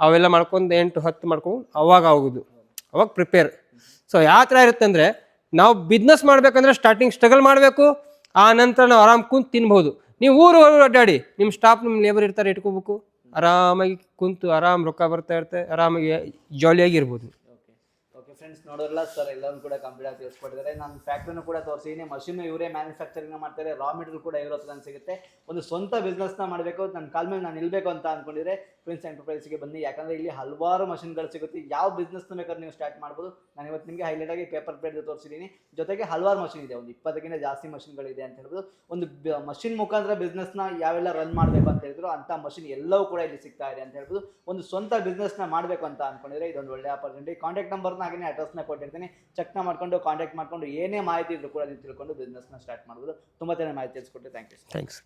ಅವೆಲ್ಲ ಮಾಡ್ಕೊಂಡು 8 10 ಮಾಡ್ಕೊಂಡು ಅವಾಗ ಆಗೋದು, ಅವಾಗ ಪ್ರಿಪೇರ್. ಸೊ ಯಾವ ಥರ ಇರುತ್ತೆ ಅಂದರೆ, ನಾವು ಬಿಸ್ನೆಸ್ ಮಾಡ್ಬೇಕಂದ್ರೆ ಸ್ಟಾರ್ಟಿಂಗ್ ಸ್ಟ್ರಗಲ್ ಮಾಡಬೇಕು, ಆ ನಂತರ ನಾವು ಆರಾಮ್ ಕುಂತು ತಿನ್ಬೋದು. ನೀವು ಊರು ಅಡ್ಡಾಡಿ, ನಿಮ್ಮ ಸ್ಟಾಫ್, ನಿಮ್ಮ ಲೇಬರ್ ಇರ್ತಾರೆ, ಇಟ್ಕೋಬೇಕು, ಆರಾಮಾಗಿ ಕುಂತು ಆರಾಮ್ ರೊಕ್ಕ ಬರ್ತಾ ಇರುತ್ತೆ, ಆರಾಮಾಗಿ ಜಾಲಿಯಾಗಿರ್ಬೋದು. ಓಕೆ ಫ್ರೆಂಡ್ಸ್, ನೋಡೋಲ್ಲ ಸರ್, ಎಲ್ಲರೂ ಕೂಡ ಕಂಪ್ಲೀಟ್ ಆಗಿ ತಿಳಿಸ್ಕೊಟ್ಟಿದ್ದಾರೆ. ನಾನು ಫ್ಯಾಕ್ಟ್ರಿನೂ ಕೂಡ ತೋರಿಸಿದ್ದೀನಿ, ಮಷಿನ್ ಇವರೇ ಮ್ಯಾನುಫ್ಯಾಕ್ಚರಿಂಗ್ ಮಾಡ್ತಾರೆ, ರಾ ಮೆಟೀರಿಯಲ್ ಕೂಡ ಇರೋ ಹತ್ರ ಸಿಗುತ್ತೆ. ಒಂದು ಸ್ವಂತ ಬಿಸ್ನೆಸ್ನ ಮಾಡಬೇಕು, ನನ್ನ ಕಾಲ ಮೇಲೆ ನಾನು ನಿಲ್ಲಬೇಕು ಅಂತ ಅಂದ್ಕೊಂಡಿದ್ರೆ ಪ್ರಿನ್ಸ್ ಎಂಟರ್ಪ್ರೈಸ್ಗೆ ಬನ್ನಿ. ಯಾಕಂದರೆ ಇಲ್ಲಿ ಹಲವಾರು ಮಷಿನ್ಗಳು ಸಿಗುತ್ತೆ, ಯಾವ ಬಿಸ್ನೆಸ್ನ ಬೇಕಾದ್ರೆ ನೀವು ಸ್ಟಾರ್ಟ್ ಮಾಡ್ಬೋದು. ನಾನು ಇವತ್ತು ನಿಮಗೆ ಹೈಲೈಟ್ ಆಗಿ ಪೇಪರ್ ಪ್ಲೇಟ್ ತೋರಿಸಿದ್ದೀನಿ, ಜೊತೆಗೆ ಹಲವಾರು ಮಷಿನ್ ಇದೆ, ಒಂದು 20ಕ್ಕಿಂತ ಜಾಸ್ತಿ ಮಷಿನ್ಗಳಿದೆ ಅಂತ ಹೇಳ್ಬೋದು. ಒಂದು ಮಷಿನ್ ಮುಖಾಂತರ ಬಿಸ್ನೆಸ್ನ ಯಾವೆಲ್ಲ ರನ್ ಮಾಡಬೇಕು ಅಂತ ಹೇಳಿದ್ರು ಅಂಥ ಮಷಿನ್ ಎಲ್ಲವೂ ಕೂಡ ಇಲ್ಲಿ ಸಿಗ್ತಾ ಇದೆ ಅಂತ ಹೇಳ್ಬೋದು. ಒಂದು ಸ್ವಂತ ಬಿಸ್ನೆಸ್ನ ಮಾಡಬೇಕು ಅಂತ ಅಂದ್ಕೊಂಡಿದ್ರೆ ಇದೊಂದು ಒಳ್ಳೆ ಆಪರ್ಚುನಿಟಿ. ಕಾಂಟ್ಯಾಕ್ಟ್ ನಂಬರ್ನ ಹಾಗೆ ಅಡ್ರೆಸ್ನ ಕೊಟ್ಟಿರ್ತೀನಿ, ಚೆಕ್ನ ಮಾಡ್ಕೊಂಡು ಕಾಂಟ್ಯಾಕ್ಟ್ ಮಾಡ್ಕೊಂಡು ಏನೇ ಮಾಹಿತಿ ಇದ್ರೂ ಕೂಡ ನೀವು ತಿಳ್ಕೊಂಡು ಬಿಸ್ನೆಸ್ನ ಸ್ಟಾರ್ಟ್ ಮಾಡ್ಬೋದು. ತುಂಬ ಚೆನ್ನಾಗಿ ಮಾಹಿತಿ ತಿಳಿಸ್ಕೊಟ್ಟು ಥ್ಯಾಂಕ್ ಯು. ಥ್ಯಾಂಕ್ಸ್.